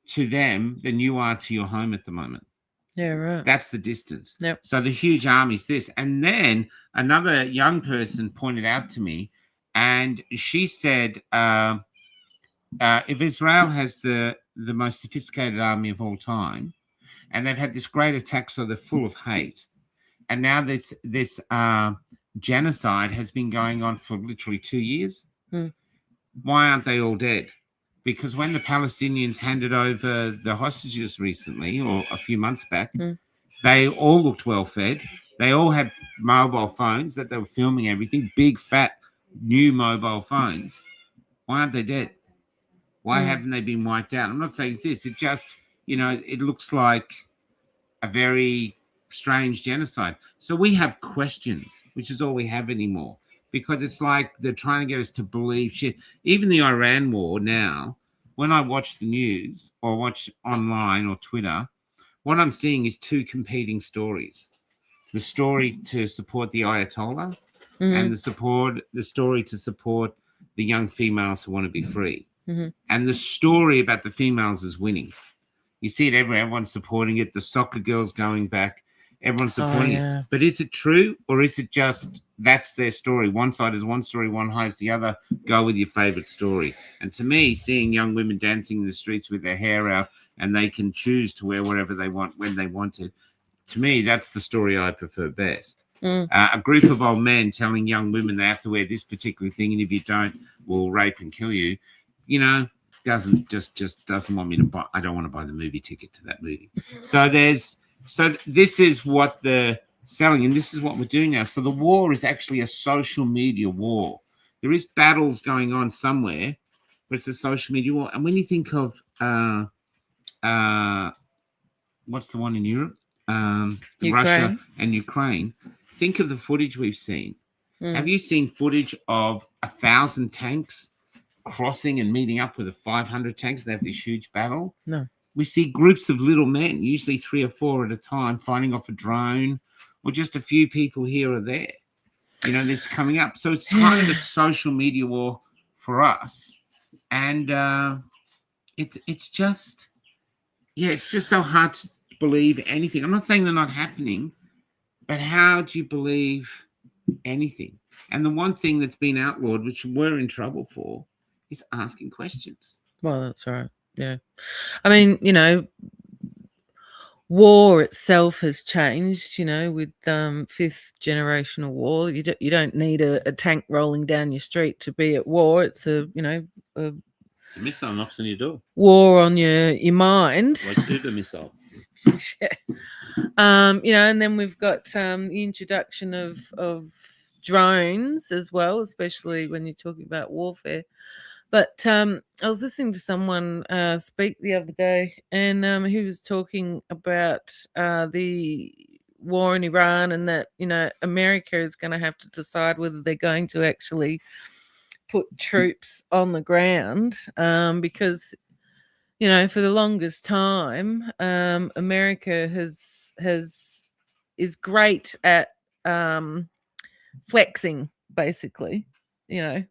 to them than you are to your home at the moment. Yeah, right. That's the distance. Yep. So the huge army's this. And then another young person pointed out to me, and she said, if Israel has the most sophisticated army of all time, and they've had this great attack, so they're full of hate, and now this genocide has been going on for literally 2 years. Why aren't they all dead? Because when the Palestinians handed over the hostages recently, or a few months back, they all looked well fed. They all had mobile phones that they were filming everything, big, fat, new mobile phones. Why aren't they dead? Why haven't they been wiped out? I'm not saying it's this. It just, it looks like a very strange genocide. So we have questions, which is all we have anymore, because it's like they're trying to get us to believe shit. Even the Iran war now, when I watch the news or watch online or Twitter, what I'm seeing is two competing stories. The story to support the Ayatollah and the story to support the young females who want to be free. And the story about the females is winning. You see it everywhere. Everyone's supporting it. The soccer girls going back. Everyone's supporting it. But is it true, or is it just that's their story? One side is one story, one hides the other. Go with your favorite story. And to me, seeing young women dancing in the streets with their hair out and they can choose to wear whatever they want when they want it, to me, that's the story I prefer best. A group of old men telling young women they have to wear this particular thing, and if you don't, we'll rape and kill you. Doesn't want me to buy. I don't want to buy the movie ticket to that movie. So this is what they're selling, and this is what we're doing now. So the war is actually a social media war. There is battles going on somewhere, but it's a social media war. And when you think of what's the one in Europe? Russia and Ukraine. Think of the footage we've seen. Have you seen footage of 1,000 tanks crossing and meeting up with 500 tanks? They have this huge battle. No. We see groups of little men, usually 3 or 4 at a time, fighting off a drone, or just a few people here or there. This coming up. So it's kind of a social media war for us, and it's just so hard to believe anything. I'm not saying they're not happening, but how do you believe anything? And the one thing that's been outlawed, which we're in trouble for, is asking questions. Well, that's right. Yeah. I mean, war itself has changed, with fifth generational war. You don't need a tank rolling down your street to be at war. It's a It's a missile knocks on your door. war on your mind. Like Uber missile. Yeah. And then we've got the introduction of drones as well, especially when you're talking about warfare. But I was listening to someone speak the other day, and he was talking about the war in Iran, and that America is going to have to decide whether they're going to actually put troops on the ground, because for the longest time, America is great at flexing, basically, Yeah.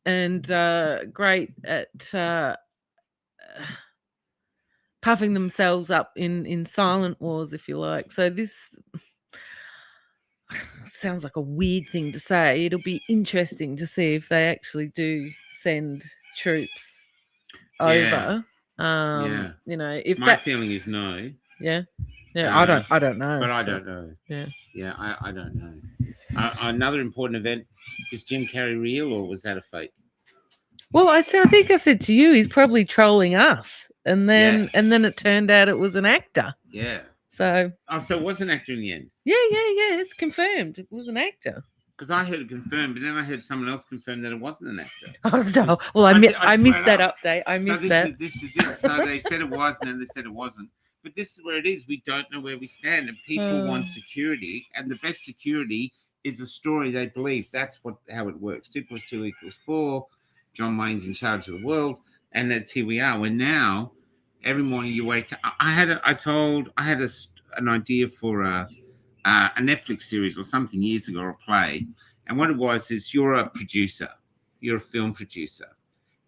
and great at puffing themselves up in silent wars, if you like. So this sounds like a weird thing to say. It'll be interesting to see if they actually do send troops over. If my feeling is no. Yeah. I don't know. But I don't know. Yeah. I don't know. Another important event, is Jim Carrey real or was that a fake? Well, I think I said to you, he's probably trolling us, and then it turned out it was an actor. Yeah. So. Oh, so it was an actor in the end. Yeah. It's confirmed. It was an actor. Because I heard it confirmed, but then I heard someone else confirm that it wasn't an actor. Oh, stop. Well, I missed that update. I missed that. This is it. So they said it was, and then they said it wasn't. But this is where it is. We don't know where we stand, and people want security, and the best security is a story they believe. That's how it works. 2 + 2 = 4. John Wayne's in charge of the world, and that's here we are. We're now every morning you wake up. I had an idea for a Netflix series or something years ago, or a play, and what it was is you're a producer, you're a film producer,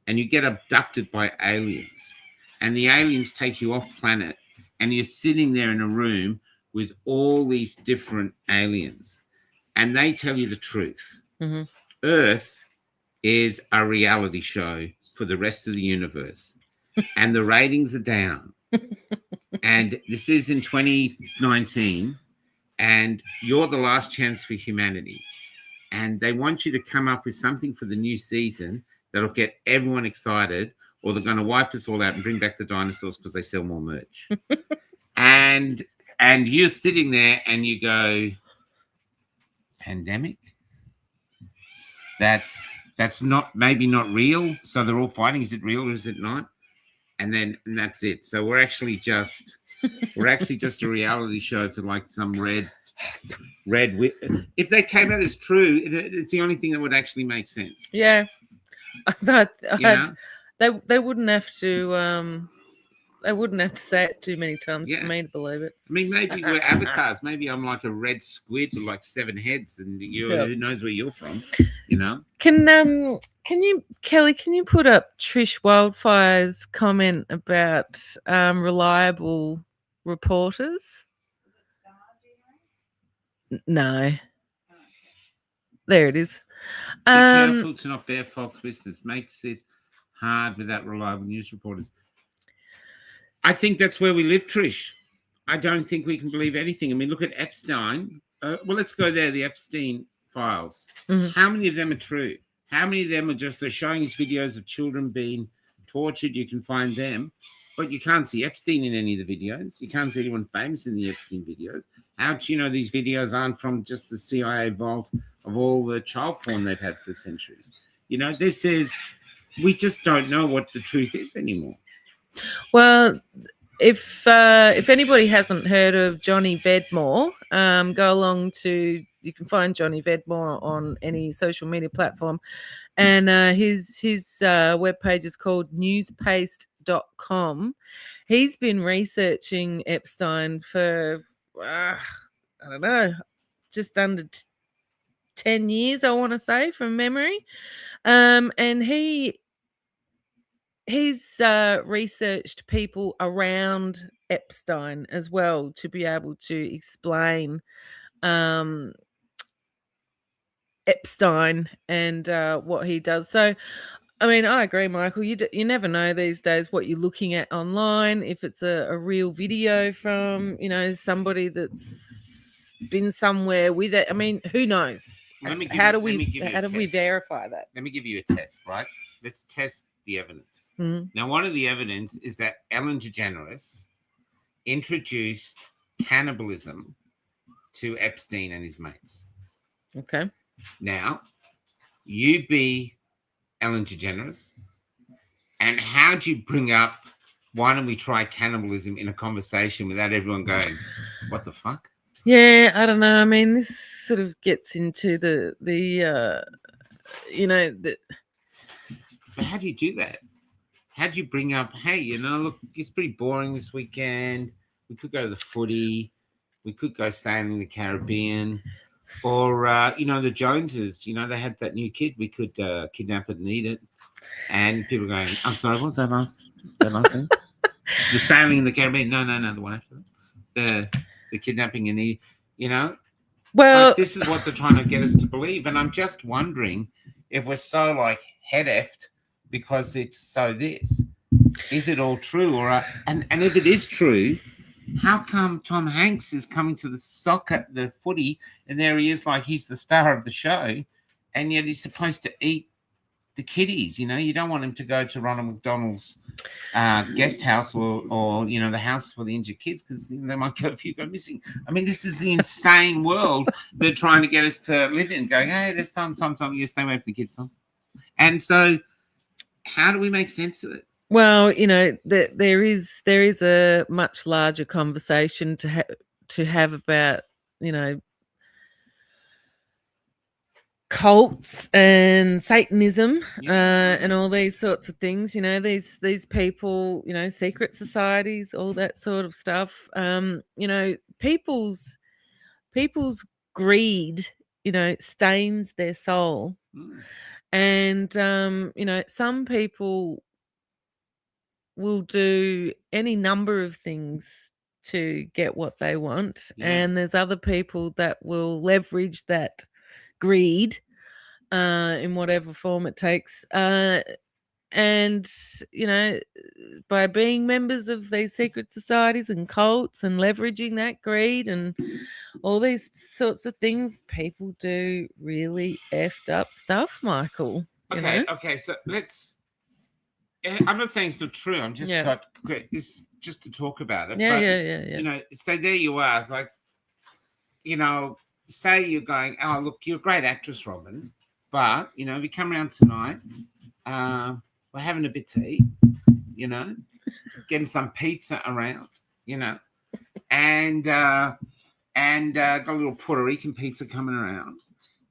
and you get abducted by aliens, and the aliens take you off planet, and you're sitting there in a room with all these different aliens, and they tell you the truth. Mm-hmm. Earth is a reality show for the rest of the universe, and the ratings are down. And this is in 2019, and you're the last chance for humanity. And they want you to come up with something for the new season that'll get everyone excited, or they're going to wipe us all out and bring back the dinosaurs because they sell more merch. and you're sitting there and you go, pandemic? That's not maybe not real. So they're all fighting. Is it real or is it not? And that's it. So we're actually just a reality show for like some red. If they came out as true, it's the only thing that would actually make sense. Yeah, I thought they wouldn't have to. They wouldn't have to say it too many times for me to believe it. I mean, maybe we're avatars. Maybe I'm like a red squid with like 7 heads, and who knows where you're from? Can you, Kelly? Can you put up Trish Wildfire's comment about reliable reporters? No. There it is. Be careful to not bear false witness. Makes it hard without reliable news reporters. I think that's where we live, Trish. I don't think we can believe anything. I mean, look at Epstein. Well, let's go there. The Epstein files. Mm-hmm. How many of them are true? How many of them are just they're showing us videos of children being tortured? You can find them, but you can't see Epstein in any of the videos. You can't see anyone famous in the Epstein videos. How do you know these videos aren't from just the CIA vault of all the child porn they've had for centuries? This is, we just don't know what the truth is anymore. Well, if anybody hasn't heard of Johnny Vedmore, go along to, you can find Johnny Vedmore on any social media platform, and his webpage is called newspaste.com. He's been researching Epstein for I don't know, just under 10 years, I want to say, from memory, and he's researched people around Epstein as well to be able to explain Epstein and what he does. So I mean, I agree, Michael. You never know these days what you're looking at online. If it's a real video from somebody that's been somewhere with it. I mean, who knows? Let me How do let me we give you a test. verify that? Let me give you a test, right? Let's test the evidence. Mhm. Now, one of the evidence is that Ellen DeGeneres introduced cannibalism to Epstein and his mates. Okay. Now, you be Ellen DeGeneres, and how do you bring up, why don't we try cannibalism in a conversation without everyone going, what the fuck? Yeah, I don't know. I mean, this sort of gets into the But how do you do that? How do you bring up, hey, look, it's pretty boring this weekend. We could go to the footy. We could go sailing the Caribbean. Or, the Joneses, they had that new kid. We could kidnap it and eat it. And people are going, I'm sorry, what was that last thing? The sailing in the Caribbean. No, the one after that. The kidnapping and eat, Well, like, this is what they're trying to get us to believe. And I'm just wondering if we're so, like, head-effed because it's so this. Is it all true? And if it is true, how come Tom Hanks is coming to the footy, and there he is, like he's the star of the show, and yet he's supposed to eat the kiddies? You don't want him to go to Ronald McDonald's guest house or the house for the injured kids, because they might go missing. I mean, this is the insane world they're trying to get us to live in, going, hey, this time you stay away from the kids. And so how do we make sense of it? Well, there is a much larger conversation to have about cults and Satanism, and all these sorts of things. These people, secret societies, all that sort of stuff. People's greed, stains their soul, and some people will do any number of things to get what they want, and there's other people that will leverage that greed in whatever form it takes, and by being members of these secret societies and cults and leveraging that greed and all these sorts of things, people do really effed up stuff, Michael. Okay, so I'm not saying it's not true. I'm just it's just to talk about it. Yeah. So there you are. It's like, say you're going, oh, look, you're a great actress, Robyn, but we come around tonight, we're having a bit to eat, getting some pizza around, and got a little Puerto Rican pizza coming around,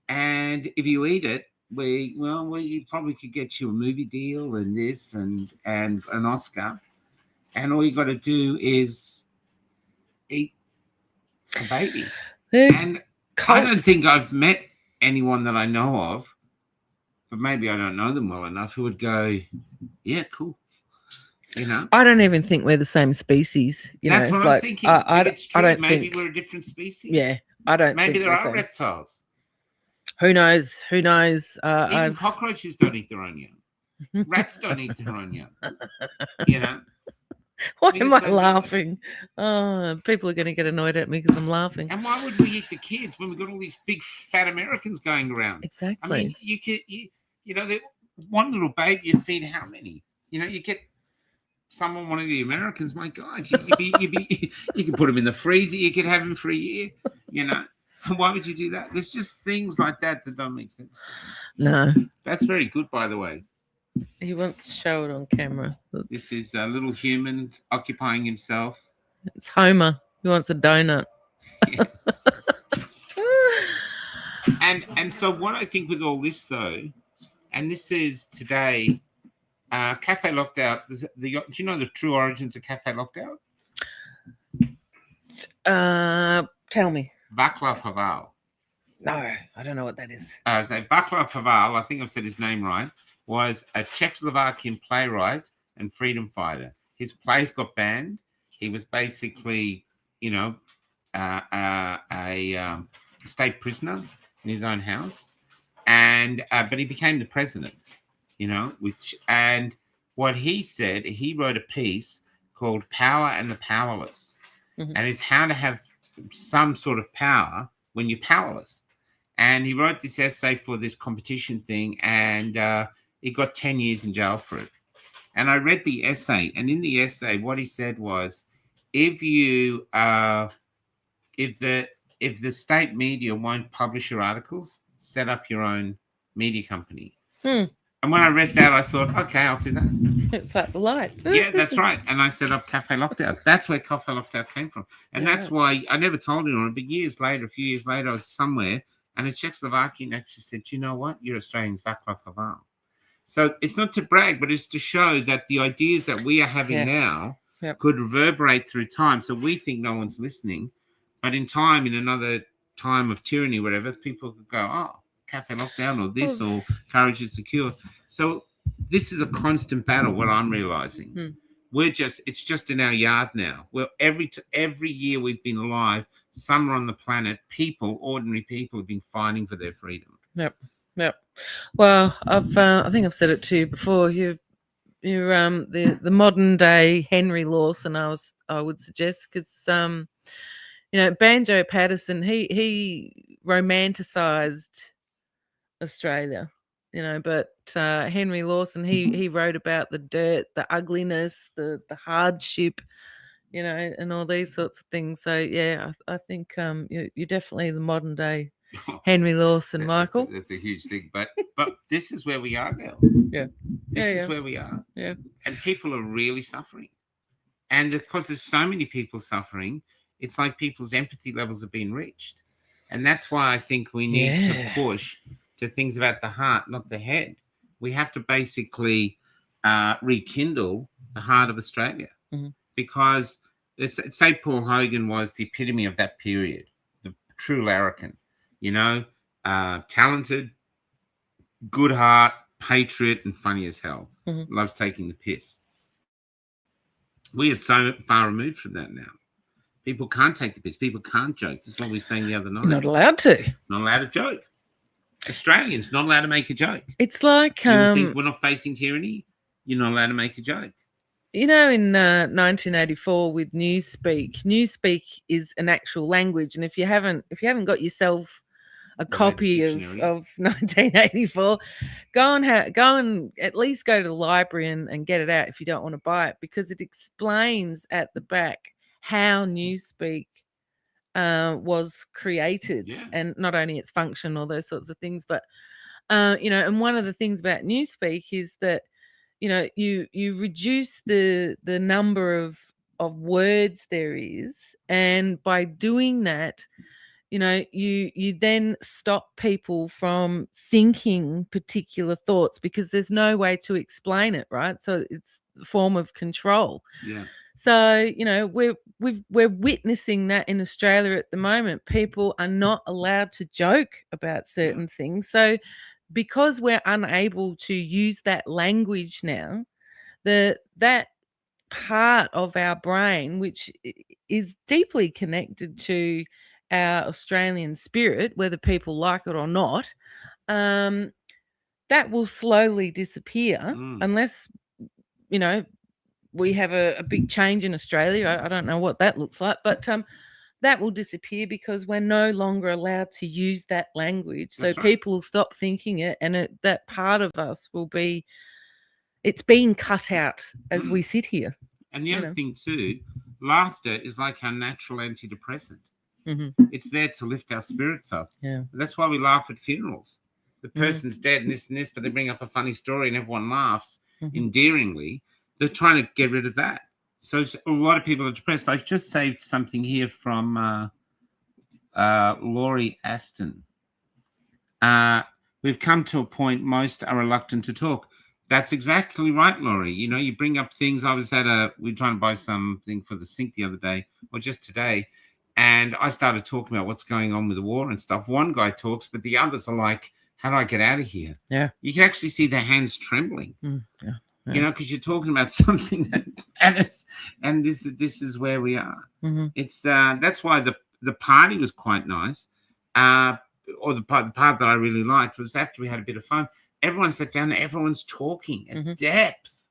and if you eat it, we probably could get you a movie deal and this and an Oscar, and all you got to do is eat a baby. And I don't think I've met anyone that I know of, but maybe I don't know them well enough, who would go, yeah, cool. I don't even think we're the same species. That's what I'm thinking. I don't maybe we're a different species. Yeah, I don't. Maybe there are reptiles. Who knows? Even cockroaches don't eat their own young. Rats don't eat their own young. Why am I laughing? Oh, people are going to get annoyed at me because I'm laughing. And why would we eat the kids when we've got all these big fat Americans going around? Exactly. I mean, one little baby, you feed how many? You get one of the Americans. My God, you can put them in the freezer. You could have them for a year. So why would you do that? There's just things like that don't make sense. No. That's very good, by the way. He wants to show it on camera. This is a little human occupying himself. It's Homer. He wants a donut. Yeah. And so what I think with all this, though, and this is today, Cafe Locked-Out. Do you know the true origins of Cafe Locked-Out? Tell me. Václav Havel. No, I don't know what that is. So Václav Havel, I think I've said his name right, was a Czechoslovakian playwright and freedom fighter. His plays got banned. He was basically, a state prisoner in his own house, and but he became the president. and what he said, he wrote a piece called Power and the Powerless. Mhm. And it's how to have some sort of power when you're powerless. And he wrote this essay for this competition thing, and he got 10 years in jail for it. And I read the essay, and in the essay, what he said was, if the state media won't publish your articles, set up your own media company. Hmm. And when I read that, I thought, okay, I'll do that. It's like the light. Yeah, that's right. And I set up Cafe Lockdown. That's where Cafe Lockdown came from. And Yeah. that's why I never told anyone. But a few years later, I was somewhere, and a Czechoslovakian actually said, you know what? You're Australians, Vaclav Havel. So it's not to brag, but it's to show that the ideas that we are having now could reverberate through time. So we think no one's listening. But in time, in another time of tyranny, whatever, people could go, oh, Cafe Lockdown or this or Courage is Secure. So this is a constant battle, what I'm realizing. It's just in our yard now. Well, every year we've been alive, somewhere on the planet, ordinary people have been fighting for their freedom. Yep. Well, I think I've said it to you before. You're the modern day Henry Lawson. I would suggest, because Banjo Patterson, he romanticized Australia, but Henry Lawson, he wrote about the dirt, the ugliness, the hardship, and all these sorts of things. So yeah, I think you're definitely the modern day Henry Lawson, Michael. That's a huge thing, but this is where we are now. This is where we are. Yeah, and people are really suffering, and because there's so many people suffering, it's like people's empathy levels have been reached, and that's why I think we need to push to things about the heart, not the head. We have to basically rekindle the heart of Australia, because say Paul Hogan was the epitome of that period, the true larrikin. Talented, good heart, patriot, and funny as hell. Loves taking the piss. We are so far removed from that now. People can't take the piss. People can't joke. This is what we were saying the other night. You're not allowed to. Not allowed to joke. Australians not allowed to make a joke. It's like you think we're not facing tyranny. You're not allowed to make a joke. In 1984 with Newspeak is an actual language, and if you haven't got yourself a copy of 1984, go and at least go to the library and get it out if you don't want to buy it, because it explains at the back how Newspeak was created, and not only its function, all those sorts of things, but and one of the things about Newspeak is that you reduce the number of words there is, and by doing that, you then stop people from thinking particular thoughts, because there's no way to explain it, right? So it's a form of control. Yeah. So we're witnessing that in Australia at the moment. People are not allowed to joke about certain things. So because we're unable to use that language now, that part of our brain, which is deeply connected to our Australian spirit, whether people like it or not, that will slowly disappear unless, we have a big change in Australia. I don't know what that looks like, but that will disappear because we're no longer allowed to use that language. So people will stop thinking it, and that part of us will be, it's being cut out as we sit here. And the other thing too, laughter is like our natural antidepressant. It's there to lift our spirits up. Yeah. That's why we laugh at funerals. The person's dead and this, but they bring up a funny story and everyone laughs endearingly. They're trying to get rid of that. So a lot of people are depressed. I just saved something here from Laurie Aston. We've come to a point most are reluctant to talk. That's exactly right, Laurie. You bring up things. We were trying to buy something for the sink the other day, or just today, and I started talking about what's going on with the war and stuff. One guy talks, but the others are like, how do I get out of here? Yeah. You can actually see their hands trembling. Because you're talking about something and this is where we are. It's that's why the party was quite nice. Or the part that I really liked was after we had a bit of fun, everyone sat down, everyone's talking at Mhm. depth,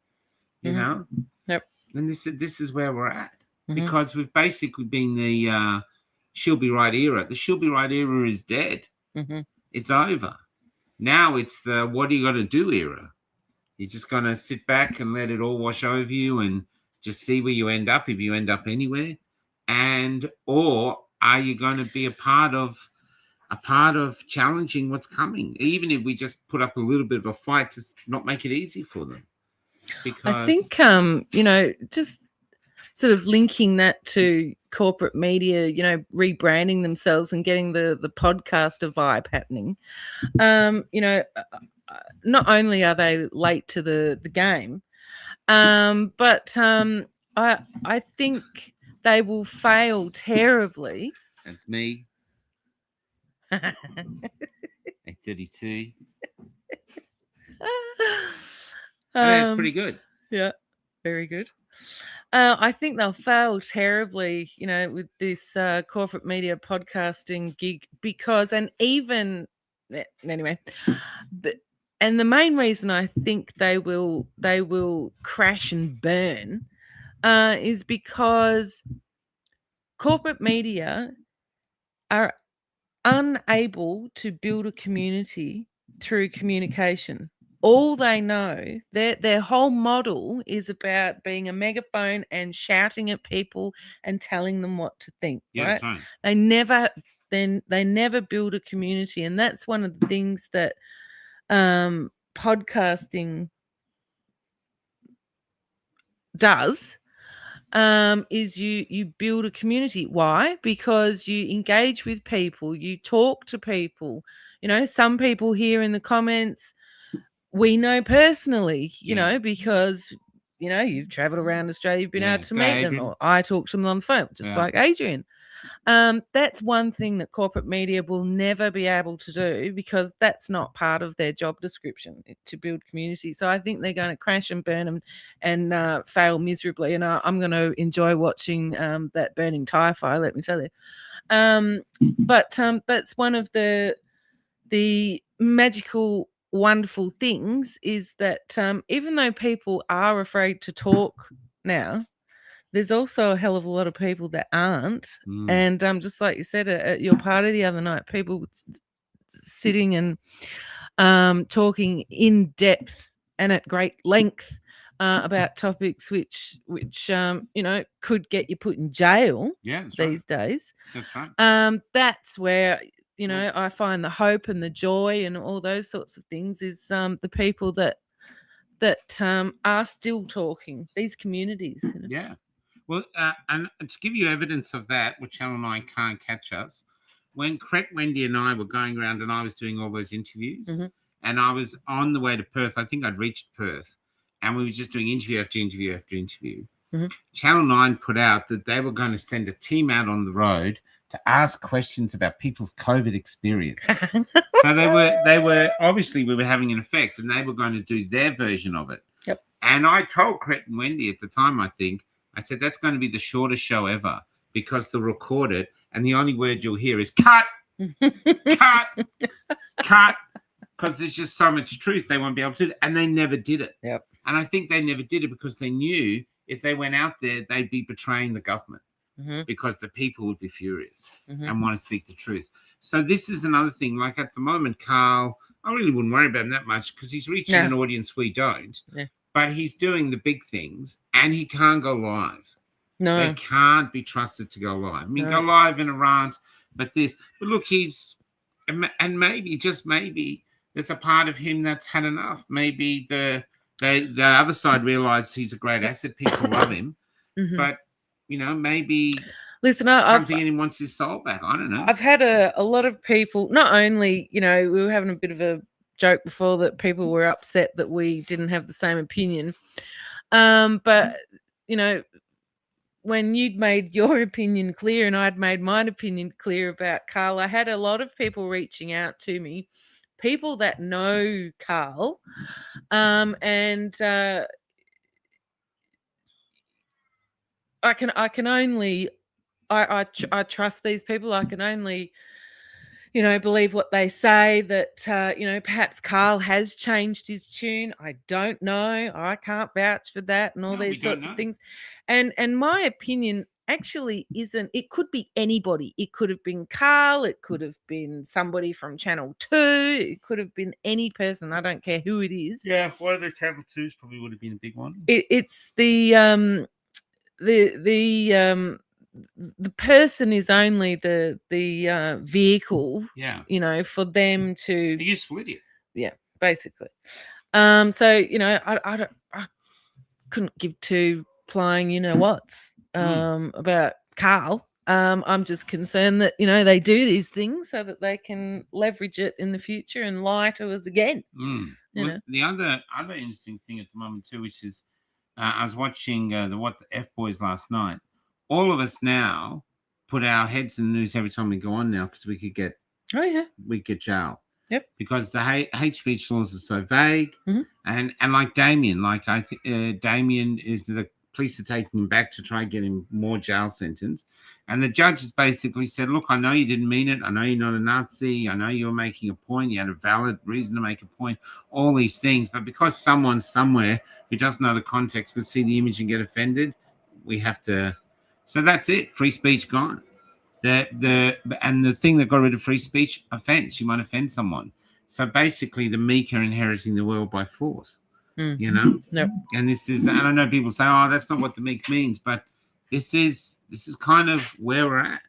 you Mhm. know. Yep. And this is where we're at, Mhm. because we've basically been the she'll be right era. The she'll be right era is dead. Mhm. It's over. Now it's the what do you got to do era. You're just gonna sit back and let it all wash over you and just see where you end up, if you end up anywhere, and or are you going to be a part of challenging what's coming, even if we just put up a little bit of a fight to not make it easy for them. I Because think just sort of linking that to corporate media, rebranding themselves and getting the podcaster vibe happening. Not only are they late to the game, but I think they will fail terribly. that's me at 32. That's pretty good. Yeah, very good. I think they'll fail terribly, with this corporate media podcasting gig because, anyway, and the main reason I think they will crash and burn is because corporate media are unable to build a community through communication. All they know, their whole model is about being a megaphone and shouting at people and telling them what to think. Yeah, right? that's right. They never build a community, and that's one of the things that podcasting does. Is you build a community. Why? Because you engage with people, you talk to people. Some people here in the comments we know personally, because you've traveled around Australia, you've been Yeah, able to go, meet them, Adrian. or I talk to them on the phone, just Yeah. like Adrian. That's one thing that corporate media will never be able to do because that's not part of their job description, to build community. So I think they're going to crash and burn and fail miserably. And I'm going to enjoy watching that burning tyre fire, let me tell you. But that's one of the magical, wonderful things is that even though people are afraid to talk now, there's also a hell of a lot of people that aren't. And just like you said at your party the other night, people sitting and talking in depth and at great length about topics which could get you put in jail these days. That's right. That's where I find the hope and the joy and all those sorts of things is the people that are still talking, these communities. Yeah. Well, and to give you evidence of that, which Channel 9 can't catch us, when Cret, Wendy, and I were going around and I was doing all those interviews, and I was on the way to Perth, I think I'd reached Perth, and we were just doing interview after interview after interview. Channel 9 put out that they were going to send a team out on the road to ask questions about people's COVID experience. So they were obviously we were having an effect, and they were going to do their version of it. Yep. And I told Cret and Wendy at the time, I said, that's going to be the shortest show ever because they'll record it, and the only word you'll hear is cut, cut, cut, because there's just so much truth they won't be able to. And they never did it. Yep. And I think they never did it because they knew if they went out there, they'd be betraying the government because the people would be furious and want to speak the truth. So this is another thing. Like at the moment, Carl, I really wouldn't worry about him that much because he's reaching an audience we don't. Yeah. But he's doing the big things and he can't go live. No. They can't be trusted to go live. I mean, go live in a rant, but look, and maybe, just maybe, there's a part of him that's had enough. Maybe the other side realized he's a great asset. People love him. But, maybe something in him wants his soul back. I don't know. I've had a lot of people, not only, we were having a bit of a joke before that people were upset that we didn't have the same opinion. But, when you'd made your opinion clear and I'd made mine opinion clear about Carl, I had a lot of people reaching out to me, people that know Carl, and I can only I trust these people. I can only believe what they say, that, perhaps Carl has changed his tune. I don't know. I can't vouch for that and all No, we these don't sorts of know. things. And my opinion actually isn't, it could be anybody. It could have been Carl. It could have been somebody from Channel 2. It could have been any person. I don't care who it is. Yeah, one of the Channel 2s probably would have been a big one. It's the person is only the vehicle, Yeah. for them A to, useful idiot. yeah, basically. So I couldn't give two flying whats about Carl. I'm just concerned that they do these things so that they can leverage it in the future and lie to us again. Well, the other interesting thing at the moment too, which is I was watching the What the F Boys last night. All of us now put our heads in the news every time we go on now because we could get jail. Yep. Because the hate speech laws are so vague, Mhm. and like Damien, Damien is the police are taking him back to try and get him more jail sentence, and the judge has basically said, "Look, I know you didn't mean it. I know you're not a Nazi. I know you were making a point. You had a valid reason to make a point. All these things, but because someone somewhere who doesn't know the context would see the image and get offended, we have to." So that's it. Free speech gone. The thing that got rid of free speech, offense. You might offend someone. So basically, the meek are inheriting the world by force. Yep. And this is, and I know people say, "Oh, that's not what the meek means," but this is kind of where we're at.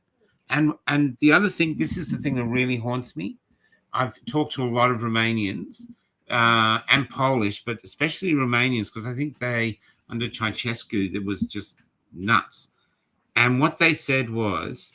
And the other thing, this is the thing that really haunts me. I've talked to a lot of Romanians and Polish, but especially Romanians, because I think they under Ceausescu, that was just nuts. And what they said was,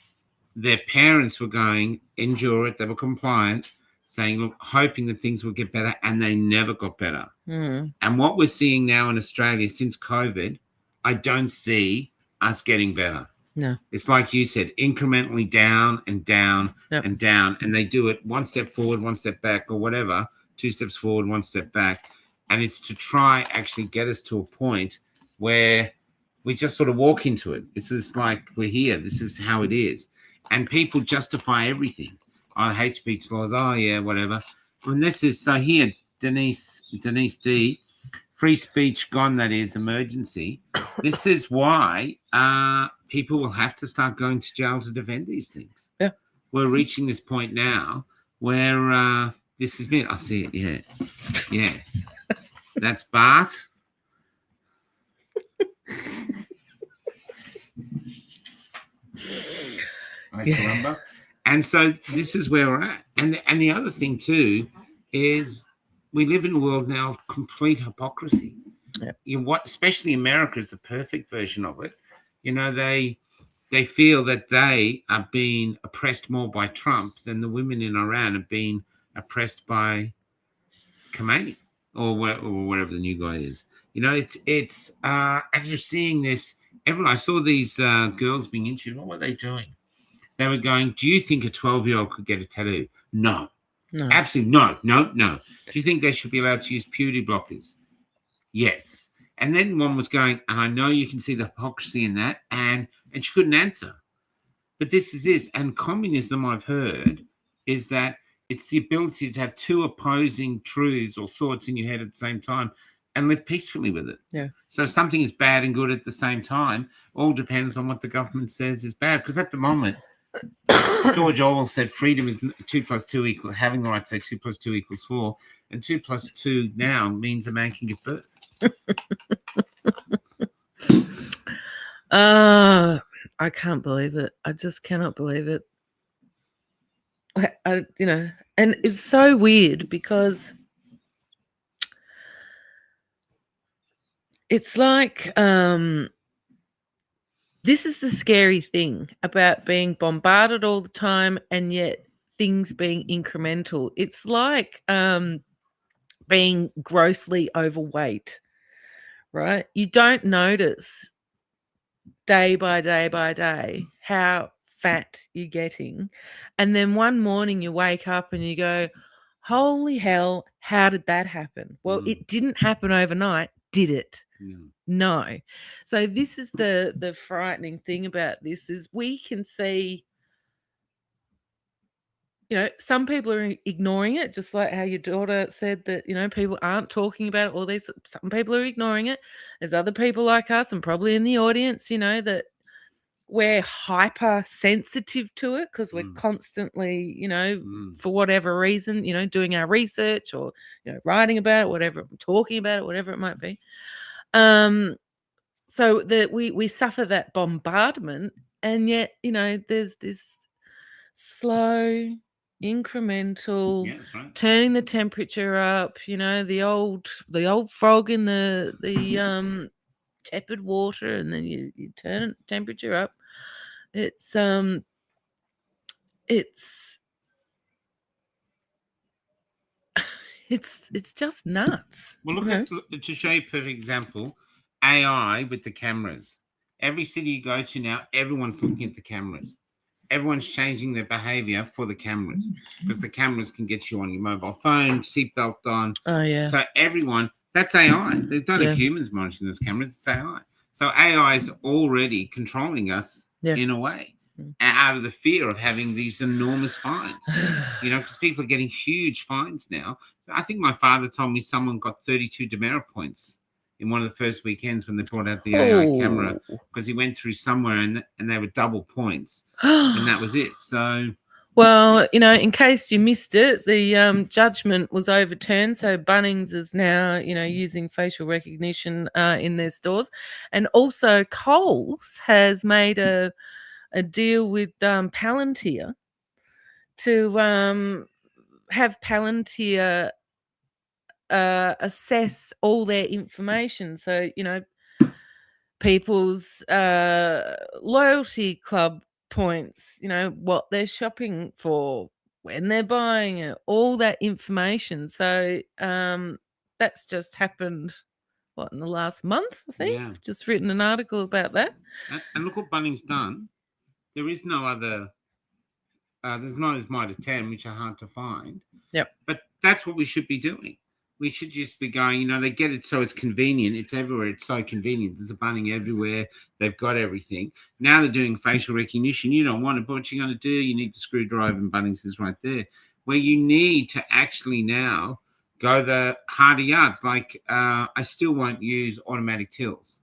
their parents were going, endure it. They were compliant, saying, look, hoping that things would get better, and they never got better. And what we're seeing now in Australia since COVID, I don't see us getting better. No. It's like you said, incrementally down and down and down. And they do it one step forward, one step back, or whatever, 2 steps forward, 1 step back. And it's to try actually get us to a point where we just sort of walk into it. This is like, we're here. This is how it is. And people justify everything. Oh, hate speech laws. Oh, yeah, whatever. And this is, so here, Denise D, free speech gone, that is emergency. This is why people will have to start going to jail to defend these things. Yeah. We're reaching this point now where this has been, I see it, yeah. Yeah. That's Bart. Remember? And so this is where we're at. And the other thing too is we live in a world now of complete hypocrisy. Especially America is the perfect version of it. They feel that they are being oppressed more by Trump than the women in Iran are being oppressed by Khomeini or whatever the new guy is. It's and you're seeing this. I saw these girls being interviewed. What were they doing? They were going, do you think a 12-year-old could get a tattoo? No. Absolutely no. Do you think they should be allowed to use puberty blockers? Yes. And then one was going, and I know you can see the hypocrisy in that, and she couldn't answer. But this is this. And communism, I've heard, is that it's the ability to have two opposing truths or thoughts in your head at the same time and live peacefully with it. Yeah. So something is bad and good at the same time. All depends on what the government says is bad. Because at the moment, George Orwell said freedom is 2 + 2 equals, having the right to say 2 + 2 = 4, and 2 + 2 now means a man can give birth. I can't believe it. I just cannot believe it. And it's so weird because it's like this is the scary thing about being bombarded all the time and yet things being incremental. It's like being grossly overweight, right? You don't notice day by day by day how fat you're getting. And then one morning you wake up and you go, holy hell, how did that happen? Well, it didn't happen overnight, did it? No. So this is the frightening thing about this is we can see some people are ignoring it, just like how your daughter said that, people aren't talking about it. All these, some people are ignoring it. There's other people like us and probably in the audience, that we're hypersensitive to it because we're constantly, for whatever reason, doing our research or, writing about it, whatever, talking about it, whatever it might be. So that we suffer that bombardment, and yet, there's this slow, incremental, Yeah, that's right. turning the temperature up, the old frog in the tepid water, and then you turn the temperature up. It's it's just nuts. Well, look at, to show you a perfect example, AI with the cameras. Every city you go to now, everyone's looking at the cameras. Everyone's changing their behavior for the cameras because the cameras can get you on your mobile phone, seatbelt on. Oh yeah. So everyone, that's AI. There's not humans monitoring those cameras. It's AI. So AI is already controlling us in a way, out of the fear of having these enormous fines. Because people are getting huge fines now. I think my father told me someone got 32 demerit points in one of the first weekends when they brought out the AI camera, because he went through somewhere and they were double points, and that was it. So, well, in case you missed it, the judgment was overturned. So Bunnings is now, using facial recognition in their stores, and also Coles has made a deal with Palantir to have Palantir assess all their information. So, people's loyalty club points, what they're shopping for, when they're buying it, all that information. So that's just happened, in the last month, I think. yeah. Just written an article about that. And look what Bunnings done. There is no other. There's not as Mitre 10, which are hard to find. Yep. But that's what we should be doing. We should just be going, they get it so it's convenient. It's everywhere. It's so convenient. There's a Bunnings everywhere. They've got everything. Now they're doing facial recognition. You don't want it, but what you're going to do, you need the screwdriver, and Bunnings is right there. Where you need to actually now go the harder yards. Like, I still won't use automatic tills.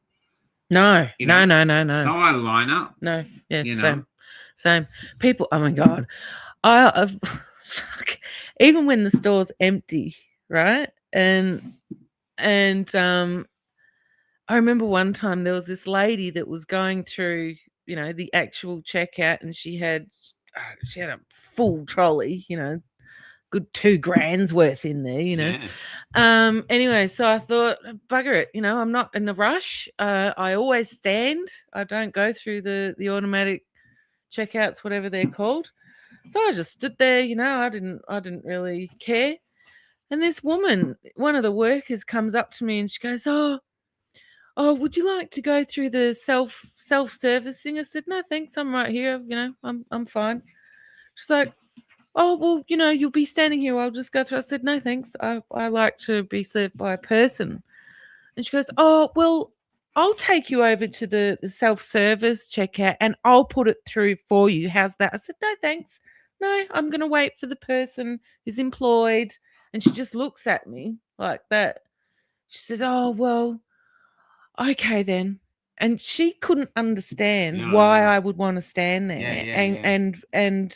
No. So I line up. No. Yeah, same. People, oh my God. I've even when the store's empty, right? And I remember one time there was this lady that was going through, the actual checkout, and she had a full trolley, good $2,000 worth in there, Yeah. Anyway, so I thought, bugger it, I'm not in a rush. I always stand. I don't go through the automatic checkouts, whatever they're called. So I just stood there, I didn't really care. And this woman, one of the workers, comes up to me and she goes, "Oh, would you like to go through the self-servicing?" I said, "No, thanks. I'm right here. I'm fine." She's like, "Oh, well, you'll be standing here. I'll just go through." I said, "No, thanks. I like to be served by a person." And she goes, "Oh, well, I'll take you over to the self-service checkout and I'll put it through for you. How's that?" I said, "No, thanks. No, I'm going to wait for the person who's employed." And she just looks at me like that. She says, "Oh, well, okay then." And she couldn't understand why I would want to stand there and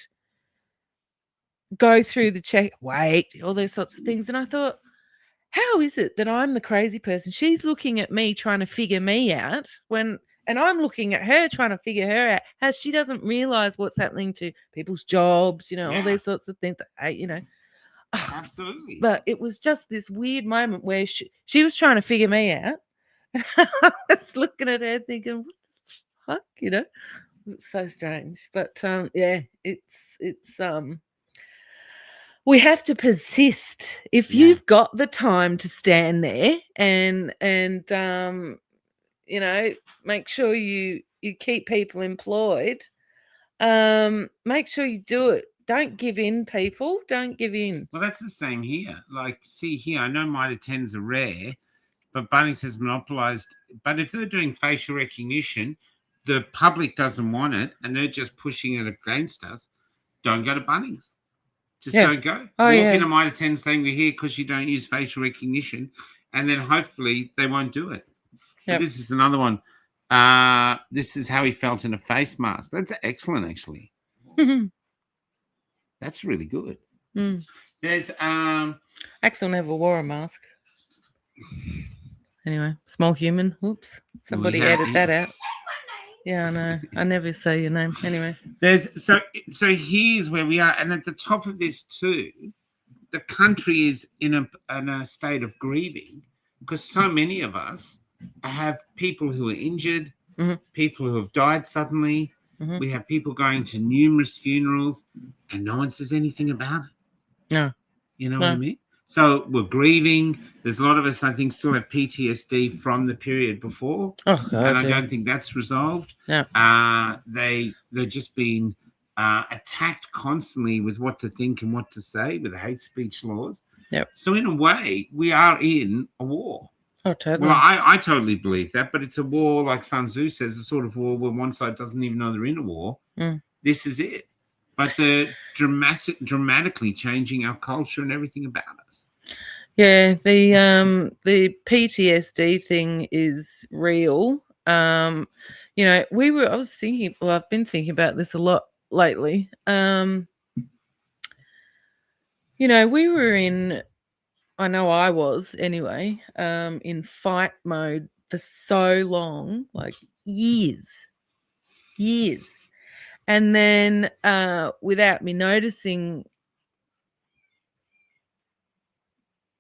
go through the check, wait, all those sorts of things. And I thought, how is it that I'm the crazy person? She's looking at me trying to figure me out and I'm looking at her trying to figure her out. How she doesn't realize what's happening to people's jobs, all these sorts of things. Absolutely. But it was just this weird moment where she was trying to figure me out. And I was looking at her thinking, what the fuck, It's so strange. But it's we have to persist. If you've got the time to stand there and make sure you keep people employed, make sure you do it. Don't give in, people. Don't give in. Well, that's the same here. Like, see here, I know Mitre 10s are rare, but Bunnings has monopolized. But if they're doing facial recognition, the public doesn't want it, and they're just pushing it against us. Don't go to Bunnings. Just Yeah. don't go. Oh, Walk yeah. in a mitre 10 saying we're here because you don't use facial recognition, and then hopefully they won't do it. Yep. But this is another one. This is how he felt in a face mask. That's excellent, actually. That's really good. Mm. There's Axel never wore a mask. Anyway, small human. Whoops. Somebody edit that out. Yeah, I know. I never say your name. Anyway. There's so here's where we are, and at the top of this too, the country is in a state of grieving because so many of us have people who are injured, people who have died suddenly. We have people going to numerous funerals, and no one says anything about it. No. You know what I mean? So we're grieving. There's a lot of us, I think, still have PTSD from the period before. Oh, God, and I don't think that's resolved. No. They're just being attacked constantly with what to think and what to say with the hate speech laws. Yep. So in a way, we are in a war. Oh, totally. Well, I totally believe that, but it's a war, like Sun Tzu says, a sort of war where one side doesn't even know they're in a war. This is it. But they're dramatically changing our culture and everything about us. Yeah, the PTSD thing is real. I was thinking, well, I've been thinking about this a lot lately. We were in, I know I was anyway, in fight mode for so long, like years. And then without me noticing,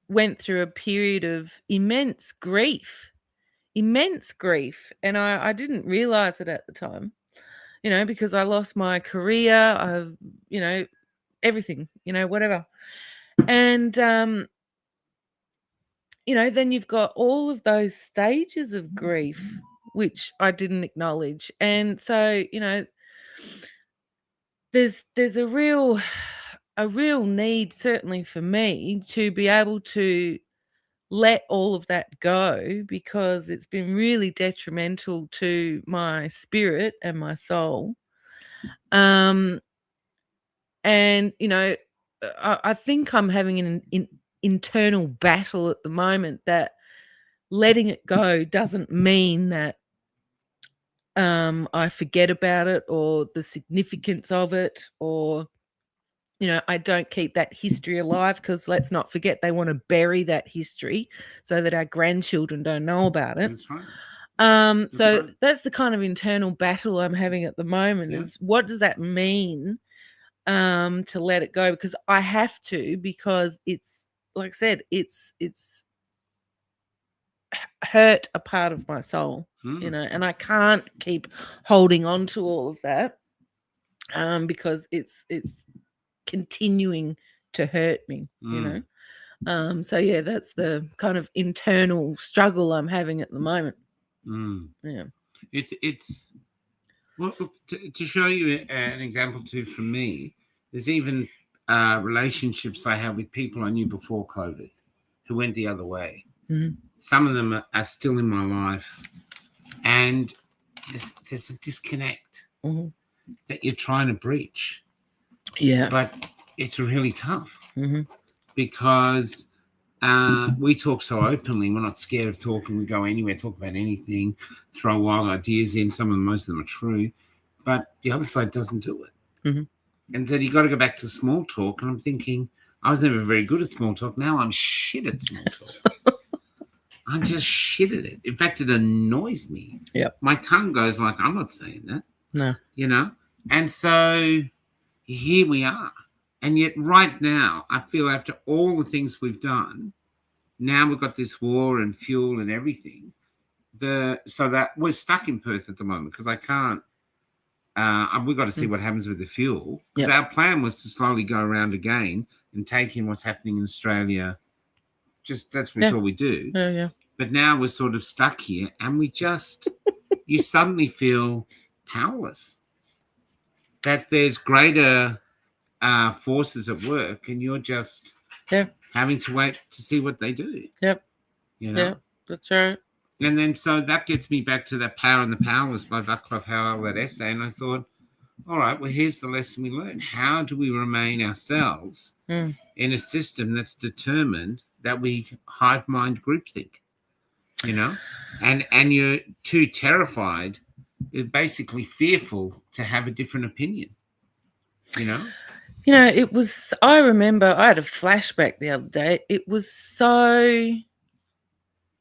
went through a period of immense grief. And I didn't realize it at the time, because I lost my career, everything, whatever. And, then you've got all of those stages of grief, which I didn't acknowledge. And so, there's a real need, certainly for me, to be able to let all of that go, because it's been really detrimental to my spirit and my soul. And I think I'm having an internal battle at the moment that letting it go doesn't mean that I forget about it or the significance of it, or I don't keep that history alive, because let's not forget, they want to bury that history so that our grandchildren don't know about it. That's right. So that's the kind of internal battle I'm having at the moment. Is what does that mean to let it go? Because I have to, because it's, like I said, it's hurt a part of my soul, and I can't keep holding on to all of that, because it's continuing to hurt me, so yeah, that's the kind of internal struggle I'm having at the moment. Yeah, it's well, to show you an example too from me. There's even relationships I have with people I knew before COVID who went the other way. Some of them are still in my life, and there's a disconnect that you're trying to breach. Yeah, but it's really tough because we talk so openly. We're not scared of talking. We go anywhere, talk about anything, throw wild ideas in. Most of them are true, but the other side doesn't do it. And then you got to go back to small talk. And I'm thinking, I was never very good at small talk. Now I'm shit at small talk. I'm just shit at it. In fact, it annoys me. Yep. My tongue goes like, I'm not saying that. No. And so here we are. And yet right now, I feel after all the things we've done, now we've got this war and fuel and everything, so that we're stuck in Perth at the moment because I can't, we've got to see what happens with the fuel. Because our plan was to slowly go around again and take in what's happening in Australia. Just that's what we thought we'd do. Yeah. But now we're sort of stuck here and we just, you suddenly feel powerless. That there's greater forces at work and you're just having to wait to see what they do. Yep. Yeah, that's right. And then so that gets me back to that Power and the Powerless by Václav Havel, that essay. And I thought, all right, well, here's the lesson we learned. How do we remain ourselves Mm. in a system that's determined that we hive mind groupthink, you know? And you're too terrified, you're basically fearful to have a different opinion, you know? You know, I remember I had a flashback the other day. It was so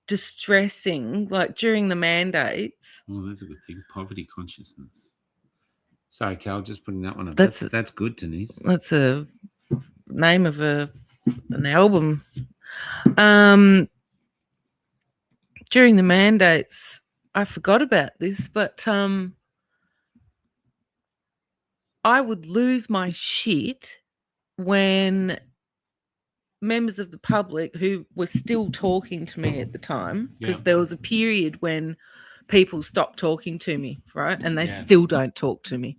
distressing, like during the mandates. Oh, that's a good thing. Poverty consciousness. Sorry, Cal, just putting that one up. That's That's good, Denise. That's a name of an album. During the mandates, I forgot about this, but I would lose my shit when members of the public who were still talking to me at the time, because there was a period when people stopped talking to me, right? And they still don't talk to me.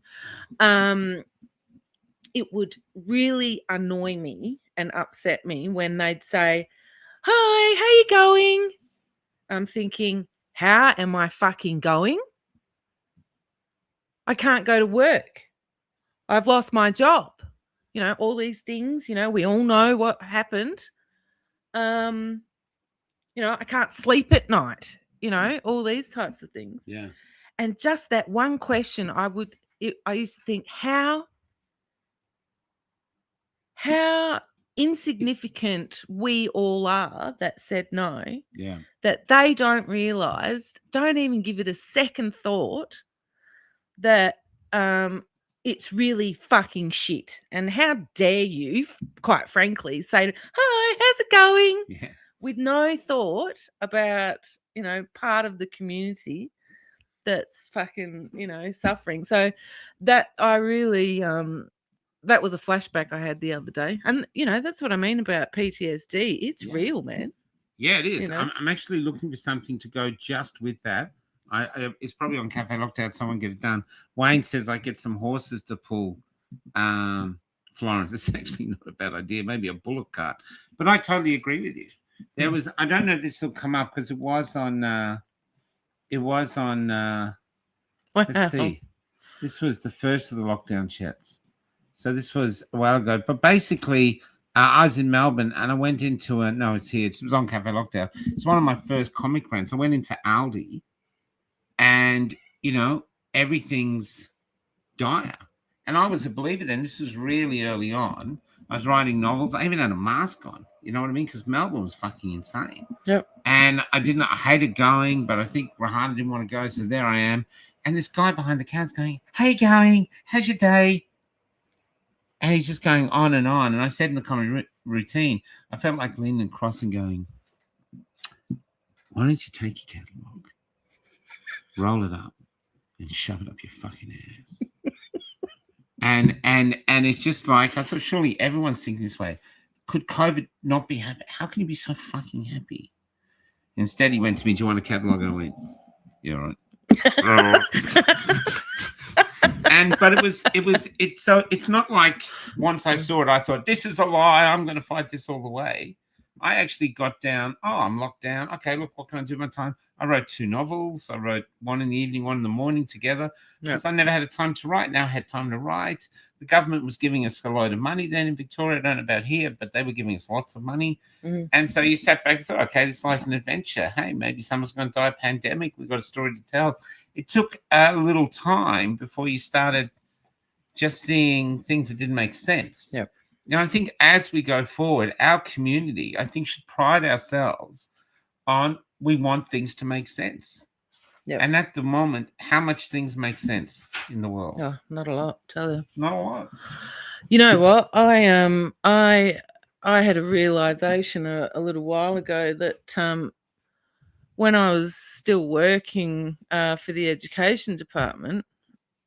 It would really annoy me and upset me when they'd say, "Hi, how you going?" I'm thinking, how am I fucking going? I can't go to work. I've lost my job. You know, all these things, you know, we all know what happened. You know, I can't sleep at night, you know, all these types of things. Yeah. And just that one question, I used to think, how insignificant we all are that said no. Yeah. That they don't realize, don't even give it a second thought that it's really fucking shit. And how dare you, quite frankly, say, "Hi, how's it going?" Yeah. With no thought about, you know, part of the community that's fucking, you know, suffering. So that I really that was a flashback I had the other day. And, you know, that's what I mean about PTSD. It's real, man. Yeah, it is. You know? I'm actually looking for something to go just with that. It's probably on Cafe Lockdown. Someone get it done. Wayne says I get some horses to pull Florence. It's actually not a bad idea. Maybe a bullock cart. But I totally agree with you. There was, I don't know if this will come up because it was on let's see. This was the first of the lockdown chats. So this was a while ago. But basically, I was in Melbourne and I went into it's here. It was on Cafe Lockdown. It's one of my first comic runs. I went into Aldi and, you know, everything's dire. And I was a believer then. This was really early on. I was writing novels. I even had a mask on. You know what I mean? Because Melbourne was fucking insane. Yep. And I hated going, but I think Rahana didn't want to go. So there I am. And this guy behind the counter's going, "How you going? How's your day?" And he's just going on and on. And I said in the comedy routine, I felt like leaning across and going, "Why don't you take your catalogue, roll it up, and shove it up your fucking ass?" and it's just like, I thought, surely everyone's thinking this way. Could COVID not be happy? How can you be so fucking happy? Instead, he went to me, "Do you want a catalogue?" And I went, "Yeah, all right." So it's not like once I saw it, I thought, "This is a lie. I'm going to fight this all the way." I actually got down. Oh, I'm locked down. Okay, look, what can I do with my time? I wrote 2 novels. I wrote one in the evening, one in the morning together because I never had a time to write. Now I had time to write. The government was giving us a load of money then in Victoria. I don't know about here, but they were giving us lots of money. Mm-hmm. And so you sat back and thought, okay, this is like an adventure. Hey, maybe someone's going to die of pandemic. We've got a story to tell. It took a little time before you started just seeing things that didn't make sense. Yeah. And I think as we go forward, our community, I think, should pride ourselves on we want things to make sense. Yep. And at the moment, how much things make sense in the world? Oh, not a lot, tell you. Not a lot. You know what? I had a realization a little while ago that when I was still working for the education department,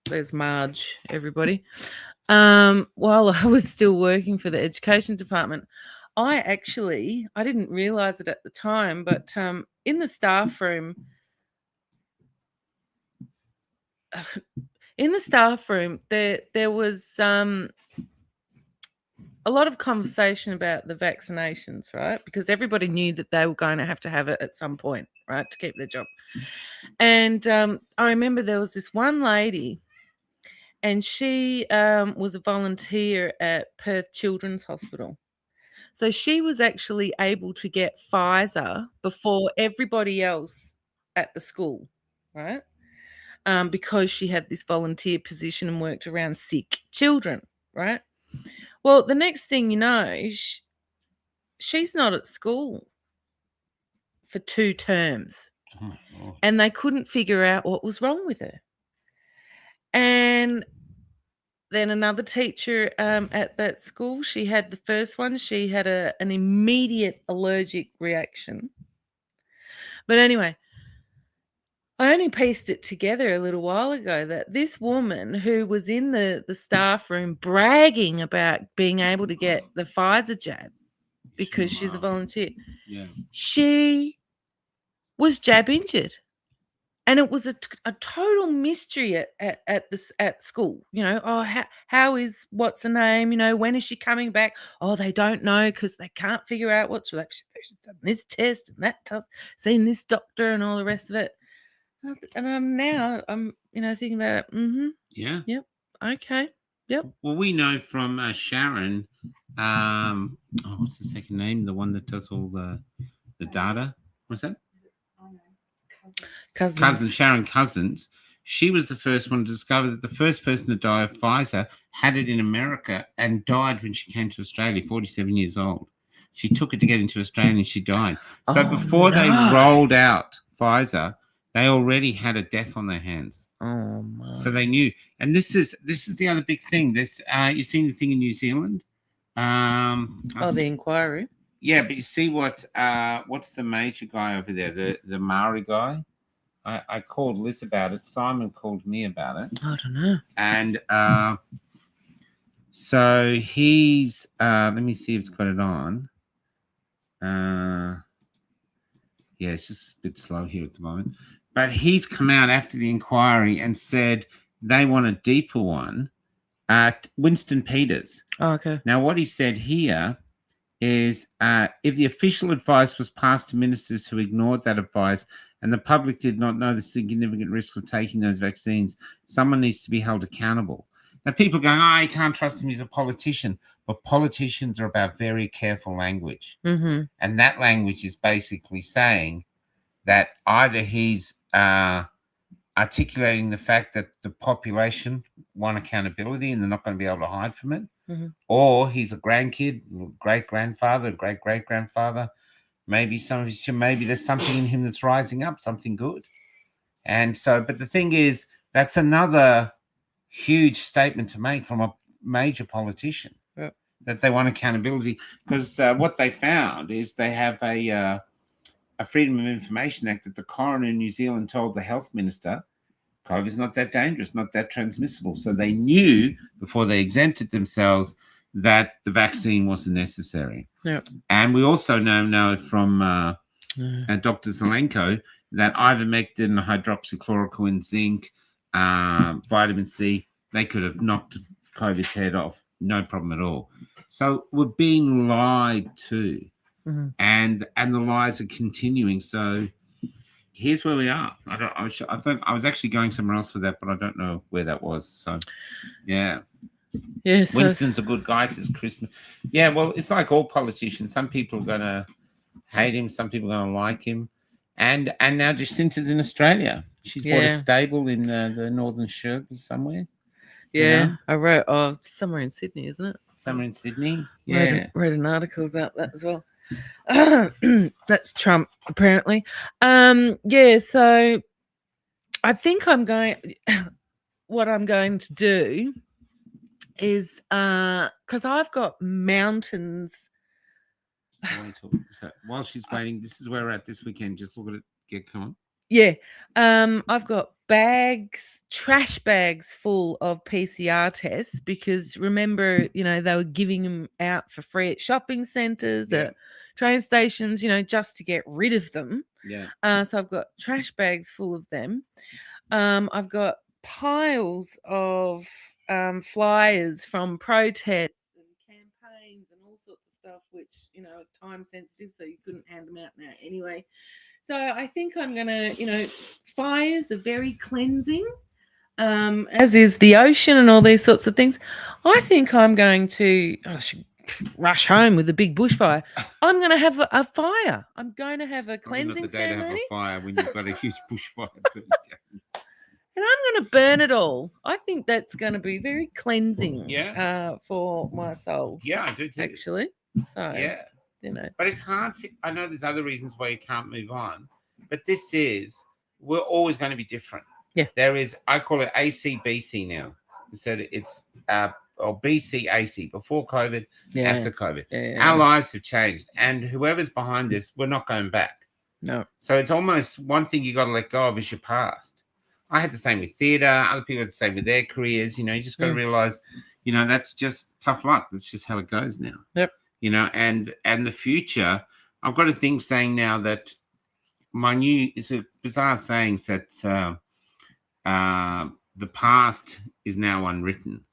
there's Marge, everybody. While I was still working for the education department, I didn't realize it at the time, but in the staff room, there was a lot of conversation about the vaccinations, right? Because everybody knew that they were going to have it at some point, right, to keep their job. And I remember there was this one lady, and she was a volunteer at Perth Children's Hospital. So she was actually able to get Pfizer before everybody else at the school, right? Because she had this volunteer position and worked around sick children, right? Well, the next thing you know, she's not at school for 2 terms, Oh my God. and they couldn't figure out what was wrong with her. And then another teacher at that school, she had the first one, she had an immediate allergic reaction. But anyway, I only pieced it together a little while ago that this woman who was in the staff room bragging about being able to get the Pfizer jab because she's a volunteer, Yeah. she was jab injured. And it was a total mystery at school. You know, oh, how is what's her name? You know, when is she coming back? Oh, they don't know because they can't figure out what's like. She's done this test and that test, seen this doctor and all the rest of it. And I'm thinking about it. Mm-hmm. Yeah. Yep. Okay. Yep. Well, we know from Sharon. What's the second name? The one that does all the data. What's that? Cousins. Sharon Cousins. She was the first one to discover that the first person to die of Pfizer had it in America and died when she came to Australia, 47 years old. She took it to get into Australia and she died. So before they rolled out Pfizer, they already had a death on their hands. Oh my! So they knew. And this is the other big thing. This you've seen the thing in New Zealand. The inquiry. Yeah, but you see what's the major guy over there, the Maori guy. I called Liz about it. Simon called me about it. I don't know. And so he's let me see if it's got it on. Yeah, it's just a bit slow here at the moment. But he's come out after the inquiry and said they want a deeper one at Winston Peters. Oh, okay. Now, what he said here is if the official advice was passed to ministers who ignored that advice and the public did not know the significant risks of taking those vaccines, someone needs to be held accountable. Now, people are going, oh, you can't trust him, he's a politician. But politicians are about very careful language. Mm-hmm. And that language is basically saying that either he's articulating the fact that the population want accountability and they're not going to be able to hide from it, mm-hmm. or he's a grandkid, great-grandfather, great-great-grandfather. Maybe maybe there's something in him that's rising up, something good. And so, but the thing is, that's another huge statement to make from a major politician, that they want accountability, because what they found is they have a Freedom of Information Act that the coroner in New Zealand told the health minister, COVID is not that dangerous, not that transmissible. So they knew before they exempted themselves that the vaccine wasn't necessary. Yep. And we also know from Dr. Zelenko that ivermectin, hydroxychloroquine, zinc, vitamin C, they could have knocked COVID's head off, no problem at all. So we're being lied to, mm-hmm. and the lies are continuing. So here's where we are. I think I was actually going somewhere else with that, but I don't know where that was. So, yeah. Yeah, so Winston's a good guy, says Christmas. Yeah, well, it's like all politicians. Some people are going to hate him. Some people are going to like him. And now Jacinta's in Australia. She's bought a stable in the Northern Sherbs somewhere. Yeah, you know? I wrote somewhere in Sydney, isn't it? Somewhere in Sydney. Yeah. Wrote an article about that as well. That's Trump, apparently. Yeah, so I think what I'm going to do is because I've got mountains. So while she's waiting, this is where we're at this weekend. Just look at it. Come on. Yeah. I've got trash bags full of PCR tests, because remember, they were giving them out for free at shopping centres, at train stations, just to get rid of them. Yeah. So I've got trash bags full of them. I've got piles of flyers from protests and campaigns and all sorts of stuff, which, are time sensitive, so you couldn't hand them out now anyway. So I think I'm going to, fires are very cleansing. as is the ocean and all these sorts of things. I think I'm going to I should rush home with a big bushfire. I'm going to have a fire. I'm going to have a Probably not cleansing the day to have ceremony. a fire when you've got a huge bushfire burning down. And I'm going to burn it all. I think that's going to be very cleansing Yeah. for my soul, Yeah, I do too. actually. So, Yeah. you know. But it's hard. I know there's other reasons why you can't move on, but we're always going to be different. Yeah. There is, I call it ACBC now. So it's or BCAC, before COVID, Yeah. after COVID. Yeah. Our lives have changed, and whoever's behind this, we're not going back. No. So it's almost one thing you got to let go of is your past. I had the same with theatre. Other people had the same with their careers. You know, you just got to realize, you know, that's just tough luck. That's just how it goes now. Yep. You know, and the future, I've got a thing saying now that it's a bizarre saying that the past is now unwritten.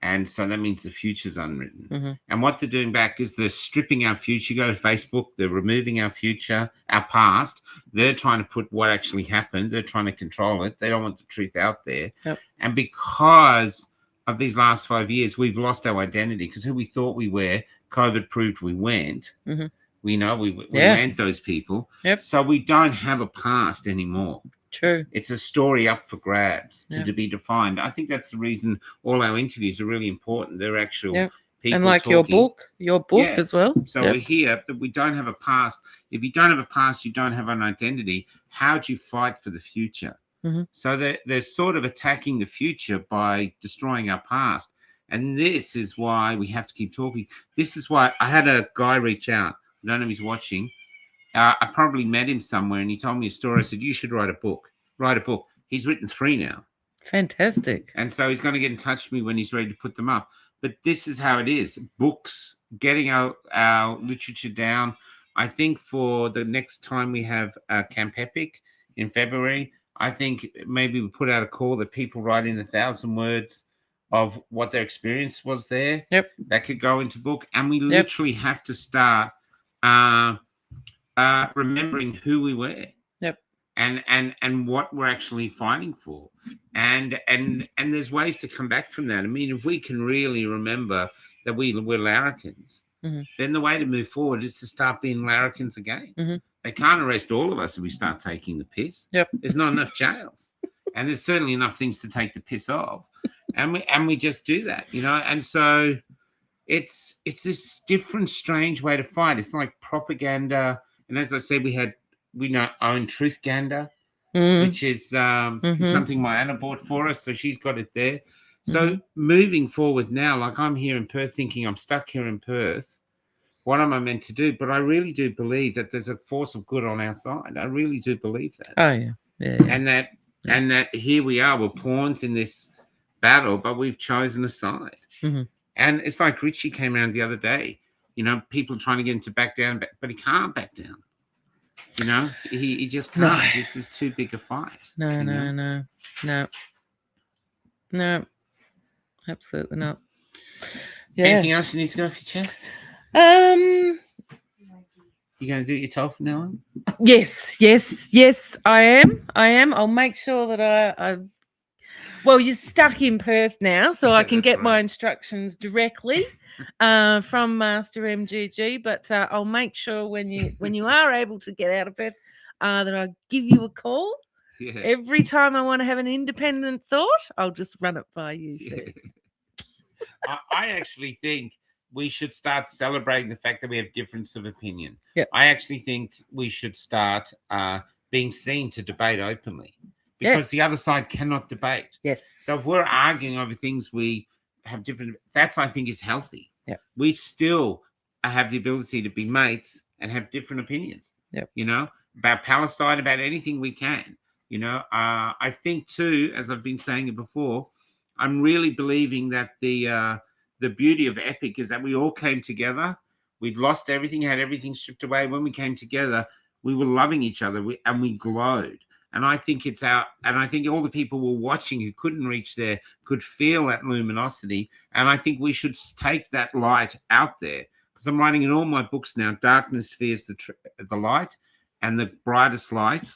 And so that means the future's unwritten. Mm-hmm. And what they're doing back is they're stripping our future. You go to Facebook, they're removing our future, our past. They're trying to put what actually happened. They're trying to control it. They don't want the truth out there. Yep. And because of these last 5 years, we've lost our identity, because who we thought we were, COVID proved we weren't. Mm-hmm. We know we weren't those people. Yep. So we don't have a past anymore. True. It's a story up for grabs to be defined. I think that's the reason all our interviews are really important. They're actual people and like talking. your book as well. So we're here that we don't have a past. If you don't have a past, you don't have an identity. How do you fight for the future? Mm-hmm. So they're sort of attacking the future by destroying our past. And this is why we have to keep talking. This is why I had a guy reach out. I don't know if he's watching. I probably met him somewhere, and he told me a story. I said, you should write a book. Write a book. He's written 3 now. Fantastic. And so he's going to get in touch with me when he's ready to put them up. But this is how it is. Books, getting our literature down. I think for the next time we have Camp Epic in February, I think maybe we put out a call that people write in 1,000 words of what their experience was there. Yep. That could go into book. And we literally have to start remembering who we were. Yep. And what we're actually fighting for. And there's ways to come back from that. I mean, if we can really remember that we're larrikins, then the way to move forward is to start being larrikins again. Mm-hmm. They can't arrest all of us if we start taking the piss. Yep. There's not enough jails. And there's certainly enough things to take the piss off. And we just do that, you know. And so it's this different, strange way to fight. It's like propaganda. And as I said, we know own truth-ganda, which is something my Anna bought for us. So she's got it there. So moving forward now, like I'm here in Perth thinking I'm stuck here in Perth. What am I meant to do? But I really do believe that there's a force of good on our side. I really do believe that. Oh, yeah. Yeah. And that here we are, we're pawns in this battle, but we've chosen a side. Mm-hmm. And it's like Richie came around the other day, you know, people trying to get him to back down, but he can't back down. You know, he just can't. No. This is too big a fight. No, you know? No. Absolutely not. Yeah. Anything else you need to go off your chest? You going to do it yourself from now on? Yes, I am. I'll make sure that I well, you're stuck in Perth now, so I can get my instructions directly from Master MGG. But I'll make sure when you are able to get out of Perth that I give you a call. Yeah. Every time I want to have an independent thought, I'll just run it by you first. I actually think we should start celebrating the fact that we have difference of opinion. Yep. I actually think we should start being seen to debate openly, because the other side cannot debate. Yes. So if we're arguing over things we have different, that's, I think, is healthy. Yep. We still have the ability to be mates and have different opinions. Yep. You know, about Palestine, about anything we can. You know, I think too, as I've been saying it before, I'm really believing that the beauty of Epic is that we all came together. We'd lost everything, had everything stripped away. When we came together, we were loving each other and we glowed. And I think and I think all the people were watching who couldn't reach there could feel that luminosity. And I think we should take that light out there, because I'm writing in all my books now, darkness fears the light, and the brightest light,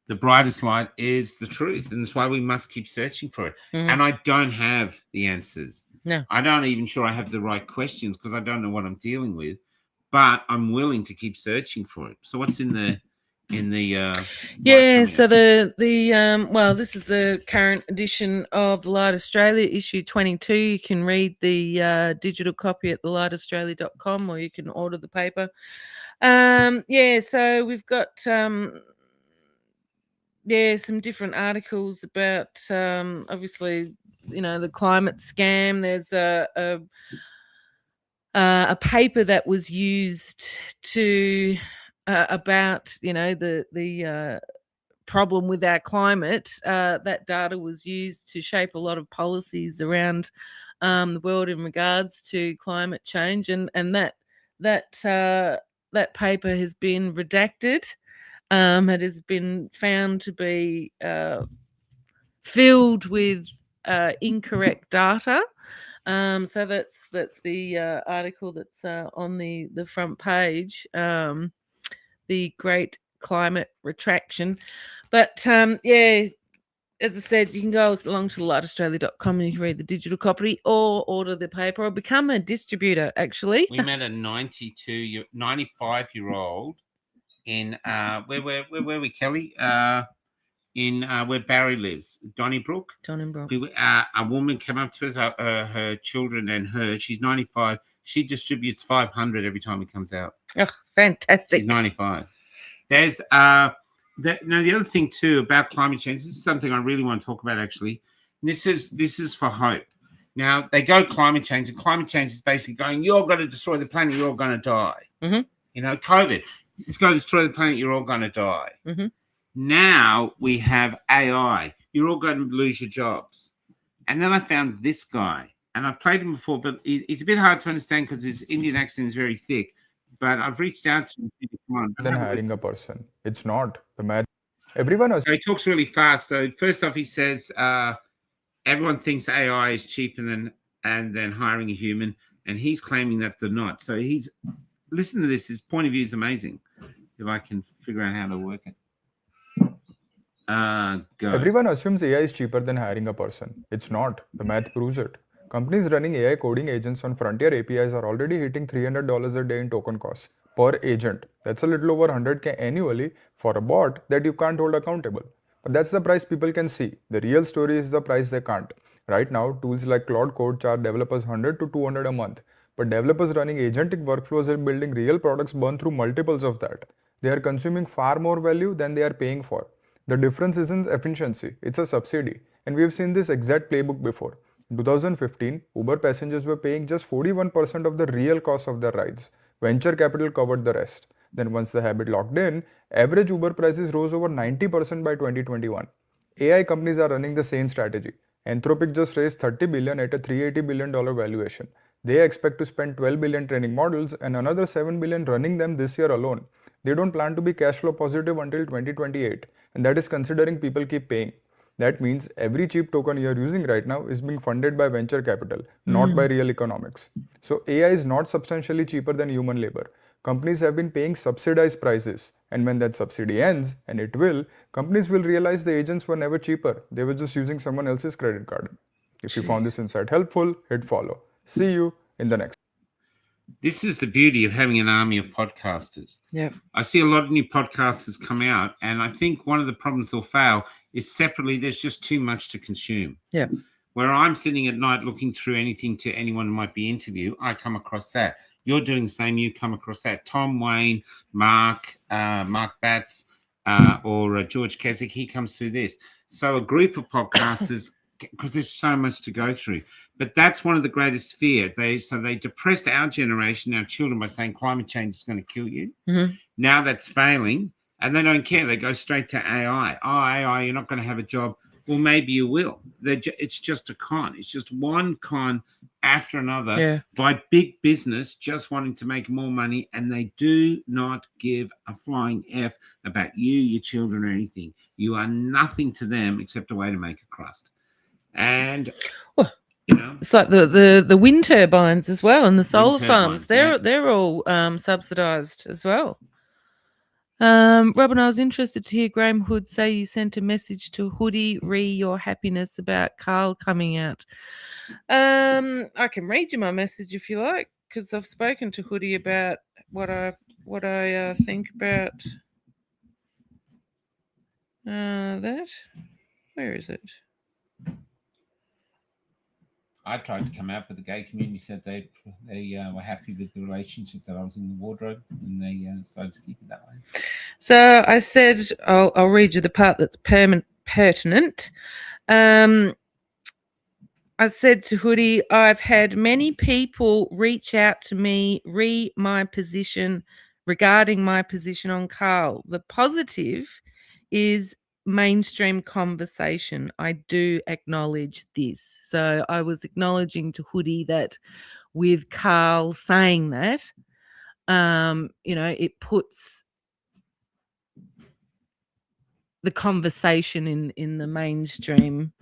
the brightest light is the truth, and that's why we must keep searching for it. And I don't have the answers. No. I don't even sure I have the right questions because I don't know what I'm dealing with, but I'm willing to keep searching for it. So what's in the Yeah, light so coming the well, this is the current edition of The Light Australia, issue 22. You can read the digital copy at thelightaustralia.com, or you can order the paper. Yeah, so we've got some different articles about obviously, the climate scam. There's a paper that was used to about the problem with our climate. That data was used to shape a lot of policies around the world in regards to climate change, and that paper has been redacted. It has been found to be filled with incorrect data. So that's the article that's on the front page. The Great Climate Retraction. But as I said, you can go along to thelightaustralia.com and you can read the digital copy or order the paper or become a distributor, actually. We met a 95-year-old in where were we, Kelly? In where Barry lives, Donnybrook. Donnybrook. A woman came up to us, her children and her. She's 95. She distributes 500 every time it comes out. Oh, fantastic. She's 95. There's now the other thing too about climate change. This is something I really want to talk about, actually. This is for hope. Now they go climate change, and climate change is basically going, you're going to destroy the planet, you're all going to die. COVID, it's going to destroy the planet, you're all going to die. Now we have AI, you're all going to lose your jobs. And then I found this guy, and I've played him before, but he's a bit hard to understand because his Indian accent is very thick. But I've reached out to him. Come on. Than hiring a person. It's not. The math. Everyone was. So he talks really fast. So first off, he says everyone thinks AI is cheaper than hiring a human, and he's claiming that they're not. So listen to this. His point of view is amazing. If I can figure out how to work it. Go. Everyone assumes AI is cheaper than hiring a person. It's not. The math proves it. Companies running AI coding agents on Frontier APIs are already hitting $300 a day in token costs per agent. That's a little over 100K annually for a bot that you can't hold accountable. But that's the price people can see. The real story is the price they can't. Right now, tools like Claude Code charge developers $100 to $200 a month. But developers running agentic workflows and building real products burn through multiples of that. They are consuming far more value than they are paying for. The difference isn't efficiency, it's a subsidy. And we've seen this exact playbook before. In 2015, Uber passengers were paying just 41% of the real cost of their rides. Venture capital covered the rest. Then once the habit locked in, average Uber prices rose over 90% by 2021. AI companies are running the same strategy. Anthropic just raised $30 billion at a $380 billion valuation. They expect to spend $12 billion training models and another $7 billion running them this year alone. They don't plan to be cash flow positive until 2028, and that is considering people keep paying. That means every cheap token you're using right now is being funded by venture capital, not by real economics. So AI is not substantially cheaper than human labor. Companies have been paying subsidized prices, and when that subsidy ends, and it will, companies will realize the agents were never cheaper. They were just using someone else's credit card. If you found this insight helpful, hit follow. See you in the next. This is the beauty of having an army of podcasters. Yeah. I see a lot of new podcasters come out, and I think one of the problems they'll fail is separately, there's just too much to consume. Yeah. Where I'm sitting at night looking through anything to anyone who might be interview, I come across that. You're doing the same, you come across that. Tom Wayne, Mark Batts, or George Keswick, he comes through this. So a group of podcasters, because there's so much to go through. But that's one of the greatest fear. They depressed our generation, our children, by saying climate change is going to kill you. Now that's failing, and they don't care. They go straight to AI. Oh, AI, you're not going to have a job. Well, maybe you will. It's just a con. It's just one con after another by big business just wanting to make more money, and they do not give a flying F about you, your children, or anything. You are nothing to them except a way to make a crust. And it's like the wind turbines as well, and the solar farms. turbines, They're all subsidized as well. Robyn, I was interested to hear Graham Hood say you sent a message to Hoodie your happiness about Carl coming out. I can read you my message if you like, because I've spoken to Hoodie about what I think about that. Where is it? I tried to come out, but the gay community said they were happy with the relationship that I was in the wardrobe, and they decided to keep it that way. So I said, I'll read you the part that's pertinent. I said to Hoodie, I've had many people reach out to me regarding my position on Carl. The positive is mainstream conversation. I do acknowledge this. So I was acknowledging to Hoodie that with Carl saying that, it puts the conversation in the mainstream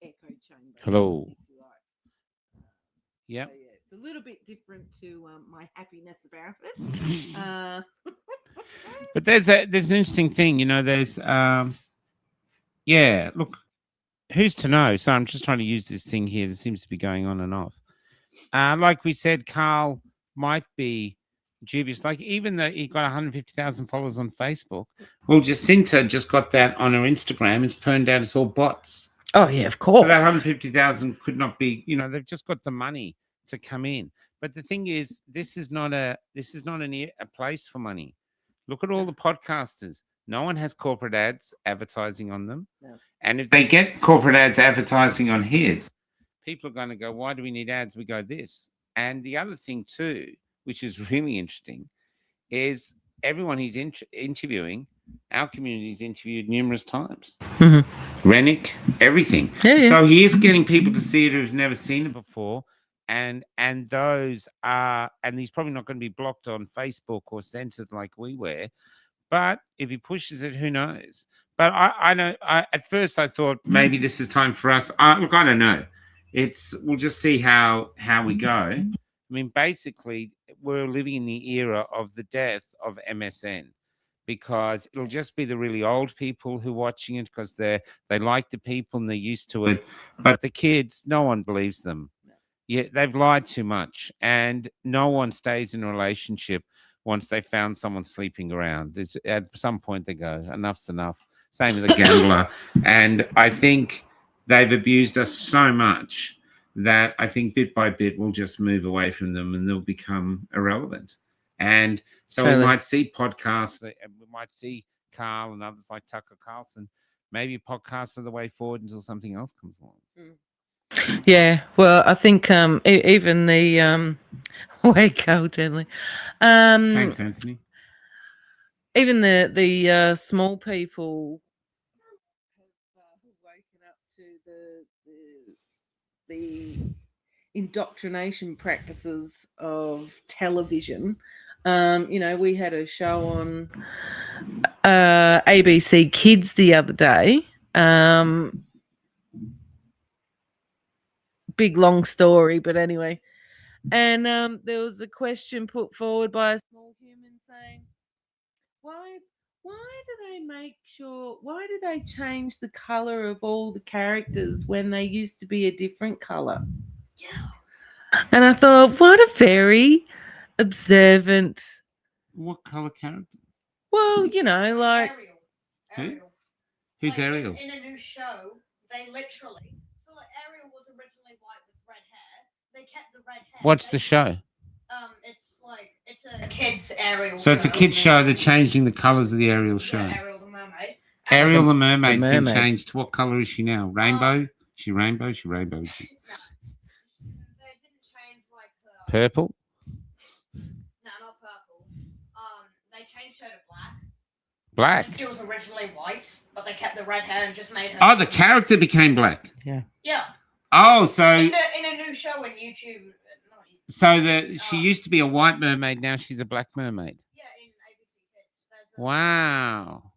echo chamber. Hello. if you like. Yeah. So, it's a little bit different to my happiness about it. But there's an interesting thing, there's look, who's to know? So I'm just trying to use this thing here that seems to be going on and off. Like we said, Carl might be dubious. Like, even though he got 150,000 followers on Facebook, well, Jacinta just got that on her Instagram. It's turned out it's all bots. Oh yeah, of course. So that 150,000 could not be, they've just got the money to come in. But the thing is, this is not a place for money. Look at all the podcasters. No one has corporate ads advertising on them. No. And if they get corporate ads advertising on his, people are going to go, why do we need ads? We go this. And the other thing too, which is really interesting, is everyone he's interviewing, our community's interviewed numerous times. Mm-hmm. Rennick, everything. Yeah. So he is getting people to see it who've never seen it before. And those are, and he's probably not going to be blocked on Facebook or censored like we were. But if he pushes it, who knows? But I know. At first I thought maybe this is time for us. Look, I don't know. We'll just see how we go. I mean, basically, we're living in the era of the death of MSN, because it'll just be the really old people who are watching it because they like the people and they're used to it. But the kids, no one believes them. Yeah, they've lied too much, and no one stays in a relationship once they found someone sleeping around. At some point they go, enough's enough. Same with the gambler. And I think they've abused us so much that I think bit by bit we'll just move away from them and they'll become irrelevant. And so we might see podcasts, and we might see Carl and others like Tucker Carlson. Maybe podcasts are the way forward until something else comes along. Yeah, well, I think even the wake up gently. Thanks, Anthony. Even the small people have woken up to the indoctrination practices of television. We had a show on ABC Kids the other day. Big long story, but anyway. And there was a question put forward by a small human saying, why do they change the color of all the characters when they used to be a different color? Yeah. And I thought, what a very observant. What color character? Well, like Ariel. Who's Ariel? In a new show, they literally. So like Ariel was originally white with red hair. They kept the red hair. What's the show? It's a kids Ariel. So it's a kids show. They're changing the colors of the Ariel show. Yeah, Ariel the mermaid. Ariel the mermaid's been changed to what color is she now? Rainbow? She rainbow? She rainbow? No. They didn't change like her. Purple? No, not purple. They changed her to black. Black? She was originally white, but they kept the red hair and just made her. Oh, the character became black. Yeah. Yeah. Oh, so in a new show on YouTube. So she used to be a white mermaid, now she's a black mermaid. Yeah, in ABC Kids. Wow.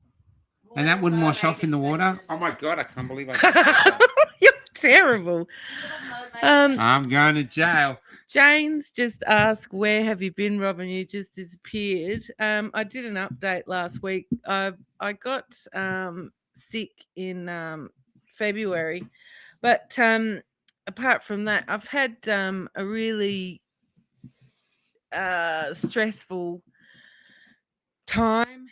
And that wouldn't wash off in the water? Oh my God, I can't believe I You're terrible. Little I'm going to jail. Jane's just asked, where have you been, Robyn? You just disappeared. I did an update last week. I got sick in February, but apart from that, I've had a really stressful time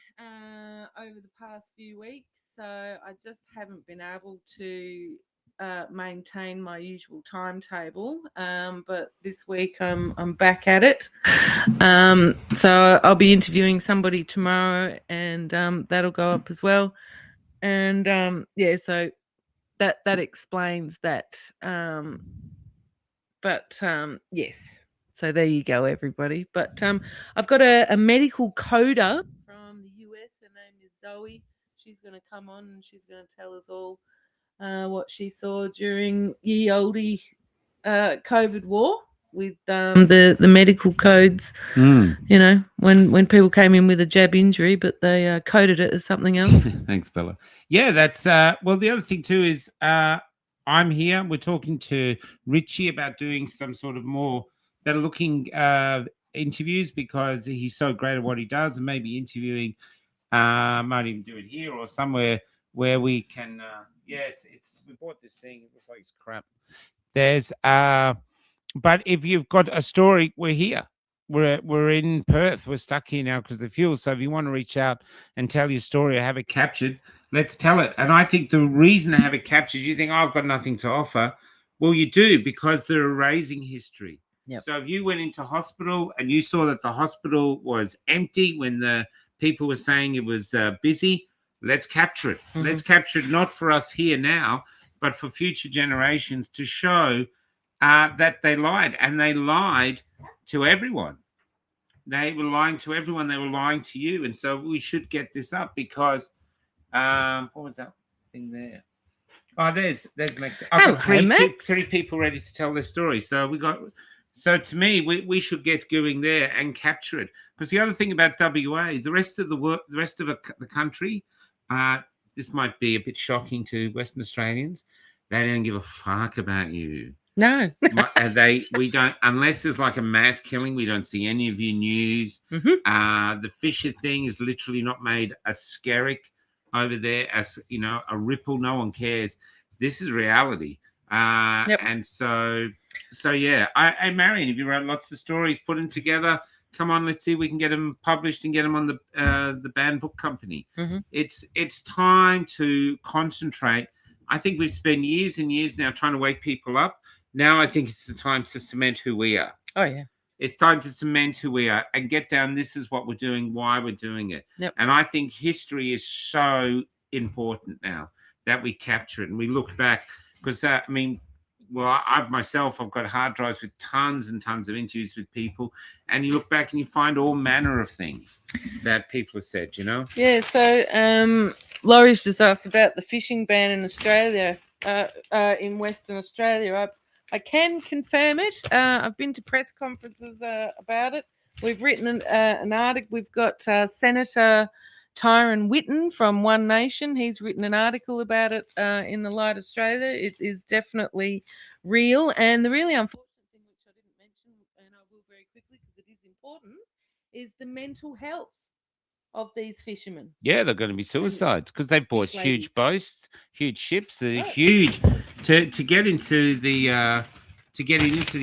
over the past few weeks. So I just haven't been able to maintain my usual timetable. But this week I'm back at it. So I'll be interviewing somebody tomorrow, and that'll go up as well. And yeah, so that explains that. But yes. So there you go, everybody. But I've got a medical coder from the US. Her name is Zoe. She's going to come on and she's going to tell us all what she saw during ye olde COVID war with the medical codes. You know, when people came in with a jab injury, but they coded it as something else. Thanks, Bella. Yeah, that's well. The other thing too is I'm here. We're talking to Richie about doing some sort of more better looking interviews because he's so great at what he does, and maybe interviewing might even do it here or somewhere where we can. Yeah, it's we bought this thing. It looks like it's crap. There's but if you've got a story, we're here. We're in Perth. We're stuck here now because of the fuel. So if you want to reach out and tell your story or have it captured, let's tell it. And I think the reason to have it captured, you think, oh, I've got nothing to offer. Well, you do, because they're erasing history. Yep. So if you went into hospital and you saw that the hospital was empty when the people were saying it was busy, let's capture it. Mhm. Let's capture it, not for us here now, but for future generations to show that they lied, and they lied to everyone. They were lying to everyone. They were lying to you. And so we should get this up because what was that thing there? Oh, there's Max. I've got three people ready to tell their story. So to me, we should get going there and capture it. Because the other thing about WA, the rest of the country, this might be a bit shocking to Western Australians. They don't give a fuck about you. No. We don't, unless there's like a mass killing, we don't see any of your news. Mm-hmm. The Fisher thing is literally not made a skerrick over there, as you know, a ripple. No one cares. This is reality. Yep. And so yeah. Marion, if you wrote lots of stories, put them together, come on, let's see if we can get them published and get them on the Banned Book Company. Mm-hmm. It's time to concentrate. I think we've spent years and years now trying to wake people up. Now I think it's the time to cement who we are. Oh, yeah. It's time to cement who we are and get down, this is what we're doing, why we're doing it. Yep. And I think history is so important now that we capture it and we look back. Because, I've got hard drives with tons and tons of interviews with people. And you look back and you find all manner of things that people have said, you know? Yeah, so Laurie's just asked about the fishing ban in Australia, in Western Australia. I can confirm it. I've been to press conferences about it. We've written an article. We've got Senator Tyron Whitten from One Nation. He's written an article about it in the Light Australia. It is definitely real. And the really unfortunate thing, which I didn't mention, and I will very quickly because it is important, is the mental health of these fishermen. Yeah, they're going to be suicides because they've bought fish huge ladies. boats, huge ships. They're Right. huge. To get into the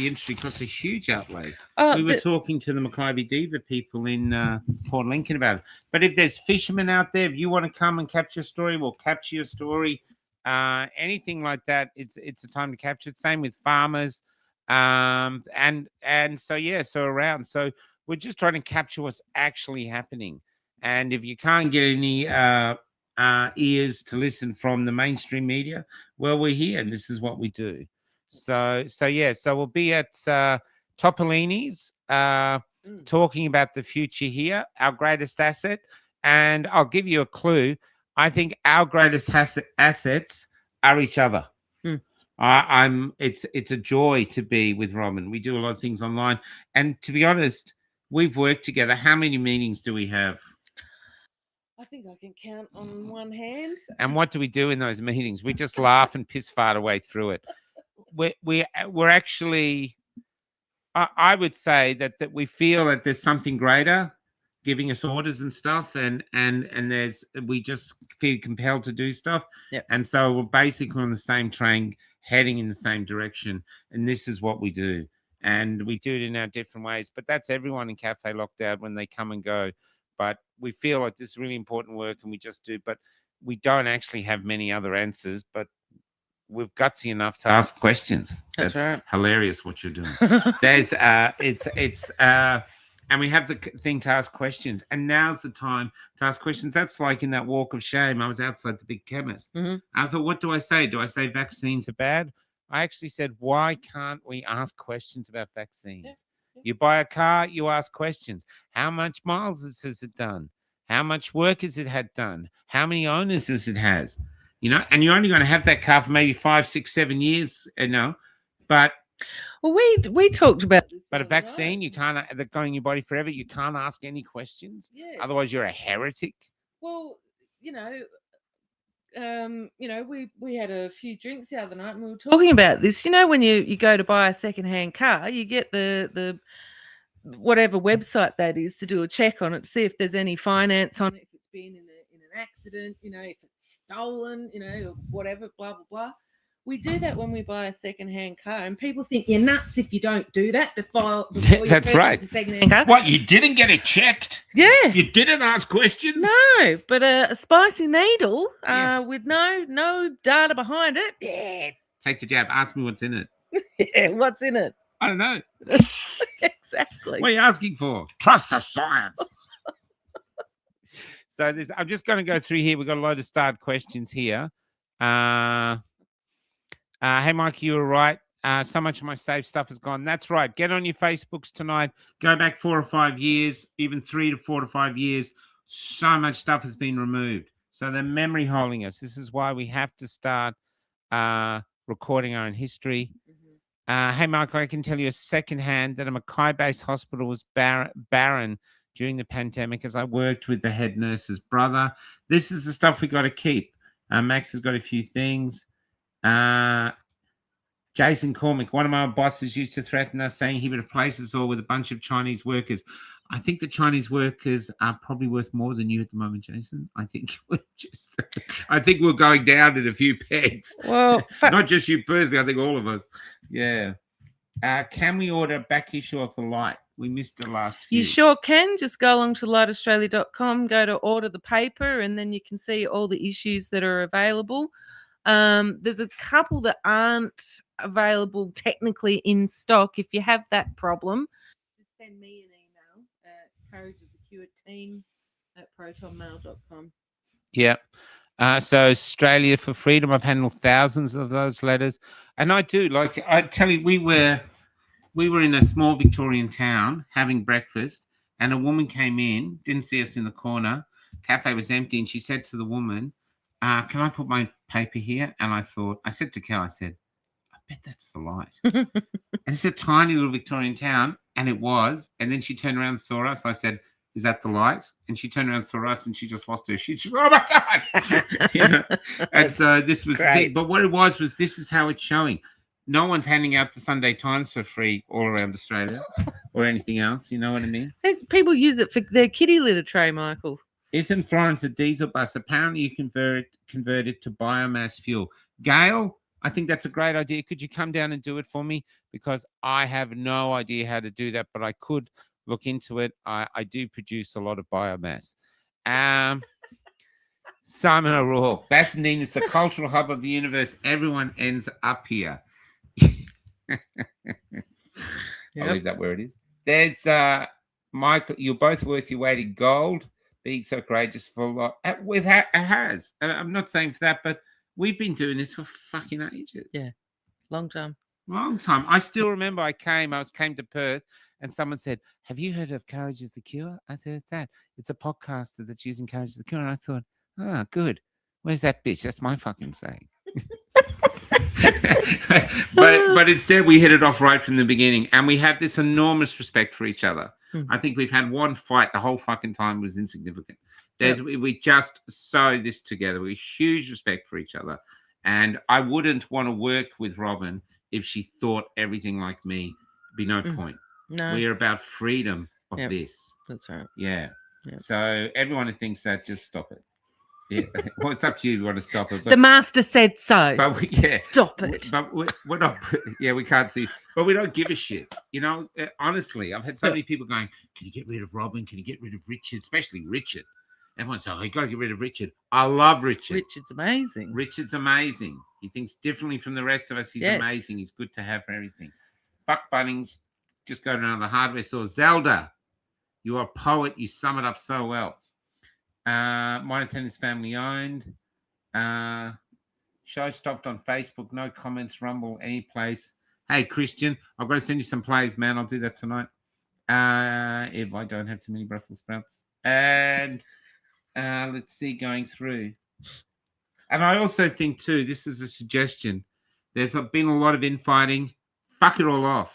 industry costs a huge outlay. We were talking to the Mackay Diva people in Port Lincoln about it. But if there's fishermen out there, if you want to come and capture a story, we'll capture your story. Anything like that, it's a time to capture it. Same with farmers. And so around. So we're just trying to capture what's actually happening. And if you can't get any ears to listen from the mainstream media, well, we're here and this is what we do. So we'll be at Topolini's talking about the future here, our greatest asset. And I'll give you a clue. I think our greatest assets are each other. It's a joy to be with Robyn. We do a lot of things online. And to be honest, we've worked together. How many meetings do we have? I think I can count on one hand. And what do we do in those meetings? We just laugh and piss fart away through it. we're actually, I would say that we feel that there's something greater giving us orders and stuff, and we just feel compelled to do stuff. Yep. And so we're basically on the same train, heading in the same direction, and this is what we do. And we do it in our different ways, but that's everyone in Cafe Lockdown when they come and go. But we feel like this is really important work, and we just do. But we don't actually have many other answers, but we're gutsy enough to ask questions. That's right. Hilarious what you're doing. There's and we have the thing to ask questions, and now's the time to ask questions. That's like in that walk of shame. I was outside the big chemist. Mm-hmm. I thought, what do I say? Do I say vaccines are bad? I actually said, why can't we ask questions about vaccines? Yeah. You buy a car, you ask questions. How much miles has it done? How much work has it had done? How many owners has it has? You know, and you're only going to have that car for maybe 5, 6, 7 years, you know. But well, we talked about this. But a vaccine, you can't, they're going in your body forever. You can't ask any questions. Yeah. Otherwise, you're a heretic. Well, you know, we had a few drinks the other night, and we were talking about this. You know, when you go to buy a secondhand car, you get the whatever website that is to do a check on it to see if there's any finance on it, if it's been in an accident, you know, if it's stolen, you know, or whatever, blah blah blah. We do that when we buy a second-hand car, and people think you're nuts if you don't do that before you That's purchase right. a second-hand car. What, you didn't get it checked? Yeah. You didn't ask questions? No, but a spicy needle Yeah. with no data behind it. Yeah. Take the jab. Ask me what's in it. Yeah, what's in it? I don't know. Exactly. What are you asking for? Trust the science. So I'm just going to go through here. We've got a load of starred questions here. Hey, Mike, you were right. So much of my safe stuff is gone. That's right. Get on your Facebooks tonight. Go back 4 or 5 years, even 3 to 4 to 5 years. So much stuff has been removed. So they're memory holding us. This is why we have to start recording our own history. Mm-hmm. Hey, Michael, I can tell you a secondhand that a Mackay-based hospital was barren during the pandemic as I worked with the head nurse's brother. This is the stuff we got to keep. Max has got a few things. Jason Cormick, one of my bosses used to threaten us saying he would replace us all with a bunch of Chinese workers. I think the Chinese workers are probably worth more than you at the moment, Jason. I think we're going down in a few pegs. Well, not just you personally, I think all of us. Yeah. Can we order a back issue of The Light? We missed the last few. You sure can. Just go along to lightaustralia.com, go to order the paper, and then you can see all the issues that are available. There's a couple that aren't available technically in stock. If you have that problem, just send me an email at courageofthecureteam@protonmail.com. Yeah. So Australia for Freedom, I've handled thousands of those letters. And I do, like I tell you, we were in a small Victorian town having breakfast, and a woman came in, didn't see us in the corner. Cafe was empty, and she said to the woman, can I put my paper here? And I said to Kel, I said, I bet that's The Light. And it's a tiny little Victorian town, and it was. And then she turned around and saw us. I said, is that The Light? And she turned around and saw us, and she just lost her shit. She was, oh my God. You know? And so this was, but what it was this is how it's showing. No one's handing out the Sunday Times for free all around Australia or anything else. You know what I mean? People use it for their kitty litter tray, Michael. Isn't Florence a diesel bus? Apparently you convert it to biomass fuel. Gail, I think that's a great idea. Could you come down and do it for me? Because I have no idea how to do that, but I could look into it. I do produce a lot of biomass. Simon O'Rourke, Bassendean is the cultural hub of the universe. Everyone ends up here. I'll leave that where it is. There's Michael, you're both worth your weight in gold. Being so courageous for a lot. It has. And I'm not saying for that, but we've been doing this for fucking ages. Yeah. Long time. Long time. I still remember I came to Perth, and someone said, have you heard of Courage is the Cure? I said, it's a podcaster that's using Courage is the Cure. And I thought, oh, good. Where's that bitch? That's my fucking saying. but instead we hit it off right from the beginning, and we have this enormous respect for each other. I think we've had one fight the whole fucking time was insignificant. We just sew this together. We huge respect for each other, and I wouldn't want to work with Robyn if she thought everything like me, be no point. No, We are about freedom of Yep. this. that's right. Yeah. Yep. So everyone who thinks that, just stop it. Yeah. Well, it's up to you if you want to stop it. The master said so. But Stop it. But we're not. Yeah, we can't see. But we don't give a shit. You know, honestly, I've had so many people going, "Can you get rid of Robyn? Can you get rid of Richard? Especially Richard." Everyone's saying, "Oh, you got to get rid of Richard." I love Richard. Richard's amazing. Richard's amazing. He thinks differently from the rest of us. He's Yes. amazing. He's good to have for everything. Fuck Bunnings. Just go to another hardware store. Zelda, you are a poet. You sum it up so well. Minor Tennis family owned. Show stopped on Facebook. No comments. Rumble. Any place. Hey, Christian, I've got to send you some plays, man. I'll do that tonight. If I don't have too many Brussels sprouts. And let's see, going through. And I also think, too, this is a suggestion. There's been a lot of infighting. Fuck it all off.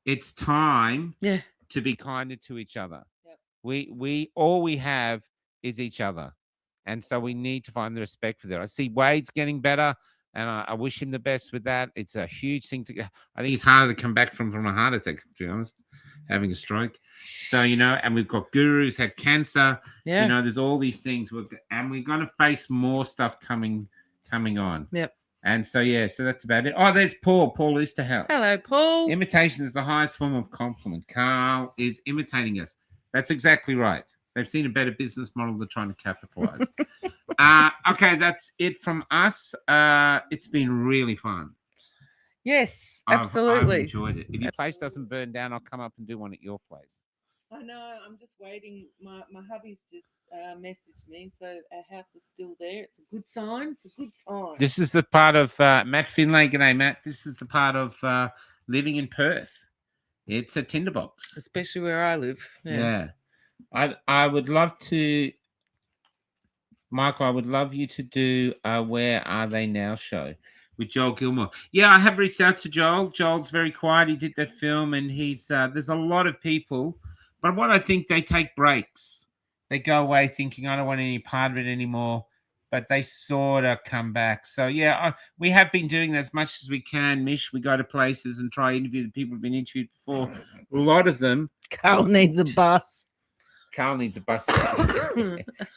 It's time to be kinder to each other. Yep. We all we have is each other. And so we need to find the respect for that. I see Wade's getting better, and I wish him the best with that. It's a huge thing to I think it's harder to come back from a heart attack, to be honest, having a stroke. So, you know, and we've got Guru who's had cancer. Yeah. You know, there's all these things. And we're going to face more stuff coming on. Yep. And so, yeah, so that's about it. Oh, there's Paul Oosterhouse. Hello, Paul. Imitation is the highest form of compliment. Carl is imitating us. That's exactly right. They've seen a better business model they're trying to capitalize. Okay, that's it from us. It's been really fun. Yes, I've absolutely. enjoyed it. If your place doesn't burn down, I'll come up and do one at your place. I know. I'm just waiting. My hubby's just messaged me, so our house is still there. It's a good sign. It's a good sign. This is the part of Matt Finlay. G'day, Matt. This is the part of living in Perth. It's a tinderbox. Especially where I live. Yeah. I would love to, Michael, I would love you to do a Where Are They Now show with Joel Gilmore. Yeah, I have reached out to Joel. Joel's very quiet. He did that film, and he's there's a lot of people. But what I think, they take breaks. They go away thinking, I don't want any part of it anymore. But they sort of come back. So, yeah, we have been doing as much as we can, Mish. We go to places and try to interview the people who've been interviewed before. A lot of them. Carl needs a bus. Carl needs a bus.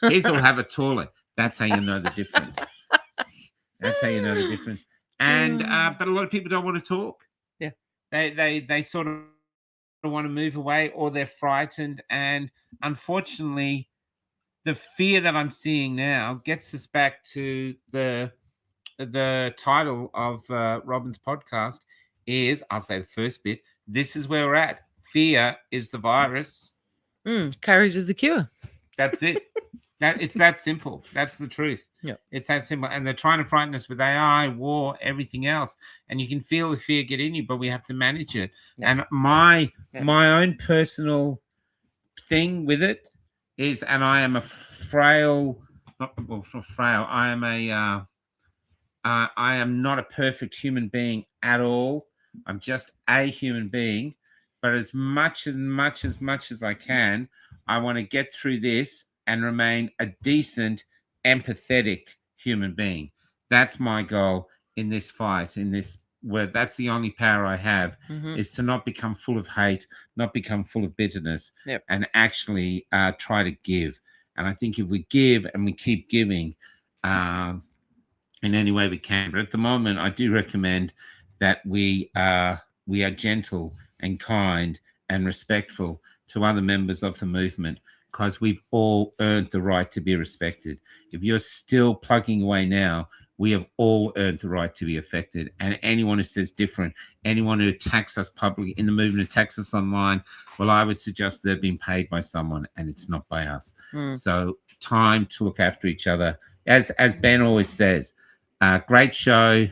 His will have a toilet. That's how you know the difference. That's how you know the difference. And but a lot of people don't want to talk. Yeah. They sort of want to move away, or they're frightened. And unfortunately, the fear that I'm seeing now gets us back to the title of Robyn's podcast is, I'll say the first bit, this is where we're at. Fear is the virus. Courage is the cure. That's it. It's that simple. That's the truth. Yep. It's that simple. And they're trying to frighten us with AI, war, everything else. And you can feel the fear get in you, but we have to manage it. Yeah. And my own personal thing with it is, and I am a frail, not frail. I am not a perfect human being at all. I'm just a human being. But as much as I can, I want to get through this and remain a decent, empathetic human being. That's my goal in this fight, where that's the only power I have, is to not become full of hate, not become full of bitterness, and actually try to give. And I think if we give and we keep giving in any way we can, but at the moment, I do recommend that we are gentle and kind and respectful to other members of the movement, because we've all earned the right to be respected. If you're still plugging away now, we have all earned the right to be affected. And anyone who says different, anyone who attacks us publicly in the movement, attacks us online, well, I would suggest they're being paid by someone, and it's not by us. So time to look after each other. As Ben always says, great show.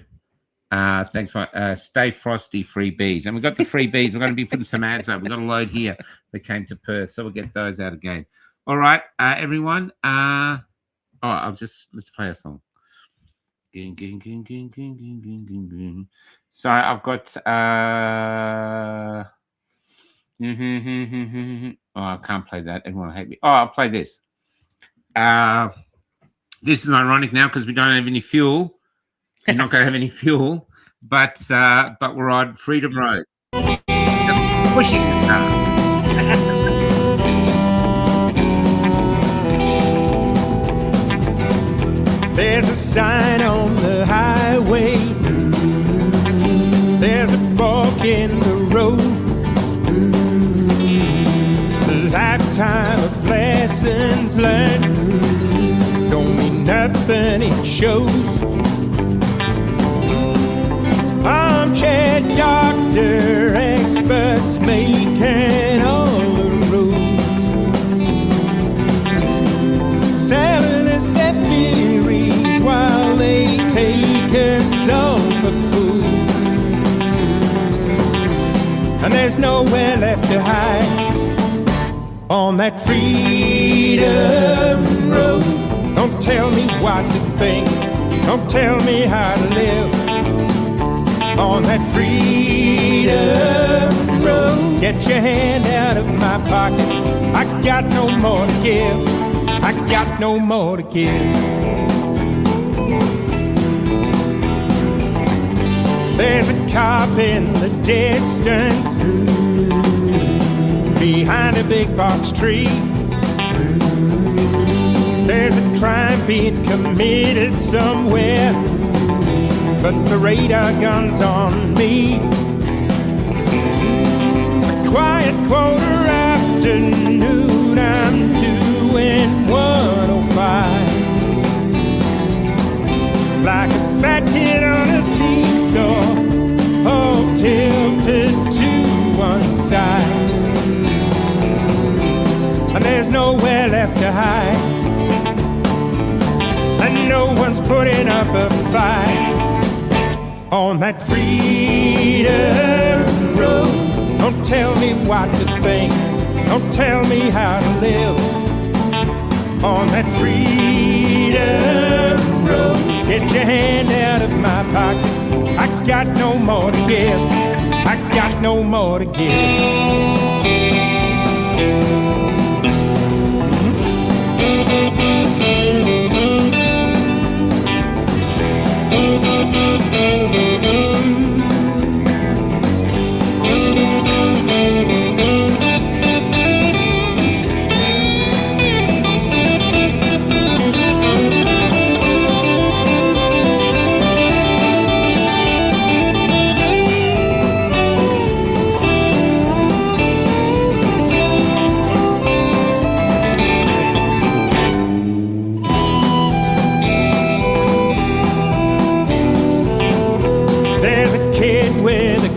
Thanks for stay frosty, free bees. And we've got the free bees. We're going to be putting some ads up. We've got a load here that came to Perth, so we'll get those out again. All right, everyone. Let's play a song. So I've got I can't play that. Everyone will hate me. I'll play this. This is ironic now because we don't have any fuel. You're not going to have any fuel. but we're on Freedom Road. Just pushing the car. There's a sign on the highway. There's a fork in the road. A lifetime of lessons learned don't mean nothing, it shows. Armchair doctor, experts making all the rules, selling us their theories while they take us all for fools. And there's nowhere left to hide on that freedom road. Don't tell me what to think, don't tell me how to live on that freedom road. Get your hand out of my pocket, I got no more to give, I got no more to give. There's a cop in the distance behind a big box tree. There's a crime being committed somewhere, but the radar gun's on me. A quiet quarter afternoon, I'm doing 105. Like a fat kid on a seesaw, all tilted to one side. And there's nowhere left to hide, and no one's putting up a fight on that freedom road. Don't tell me what to think, don't tell me how to live on that freedom road. Get your hand out of my pocket, I got no more to give, I got no more to give.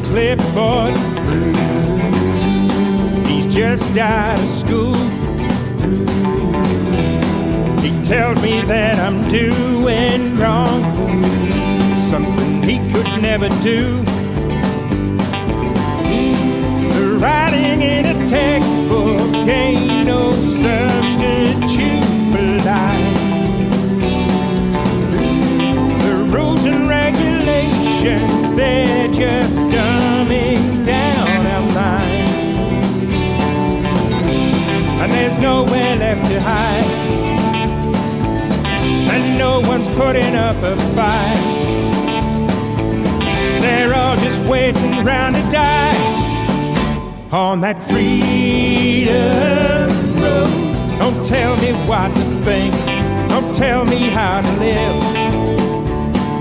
Clipboard, he's just out of school. He tells me that I'm doing wrong, something he could never do. The writing in a textbook ain't no substitute for life. The rules and regulations, they're just dumbing down our minds. And there's nowhere left to hide, and no one's putting up a fight. They're all just waiting round to die on that freedom road. Don't tell me what to think, don't tell me how to live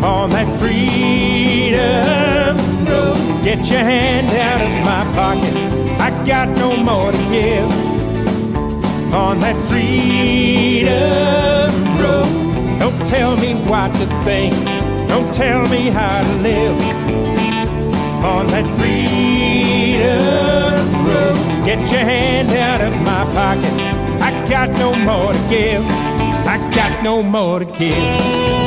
on that freedom road. Get your hand out of my pocket, I got no more to give on that freedom road. Don't tell me what to think, don't tell me how to live on that freedom road. Get your hand out of my pocket, I got no more to give, I got no more to give.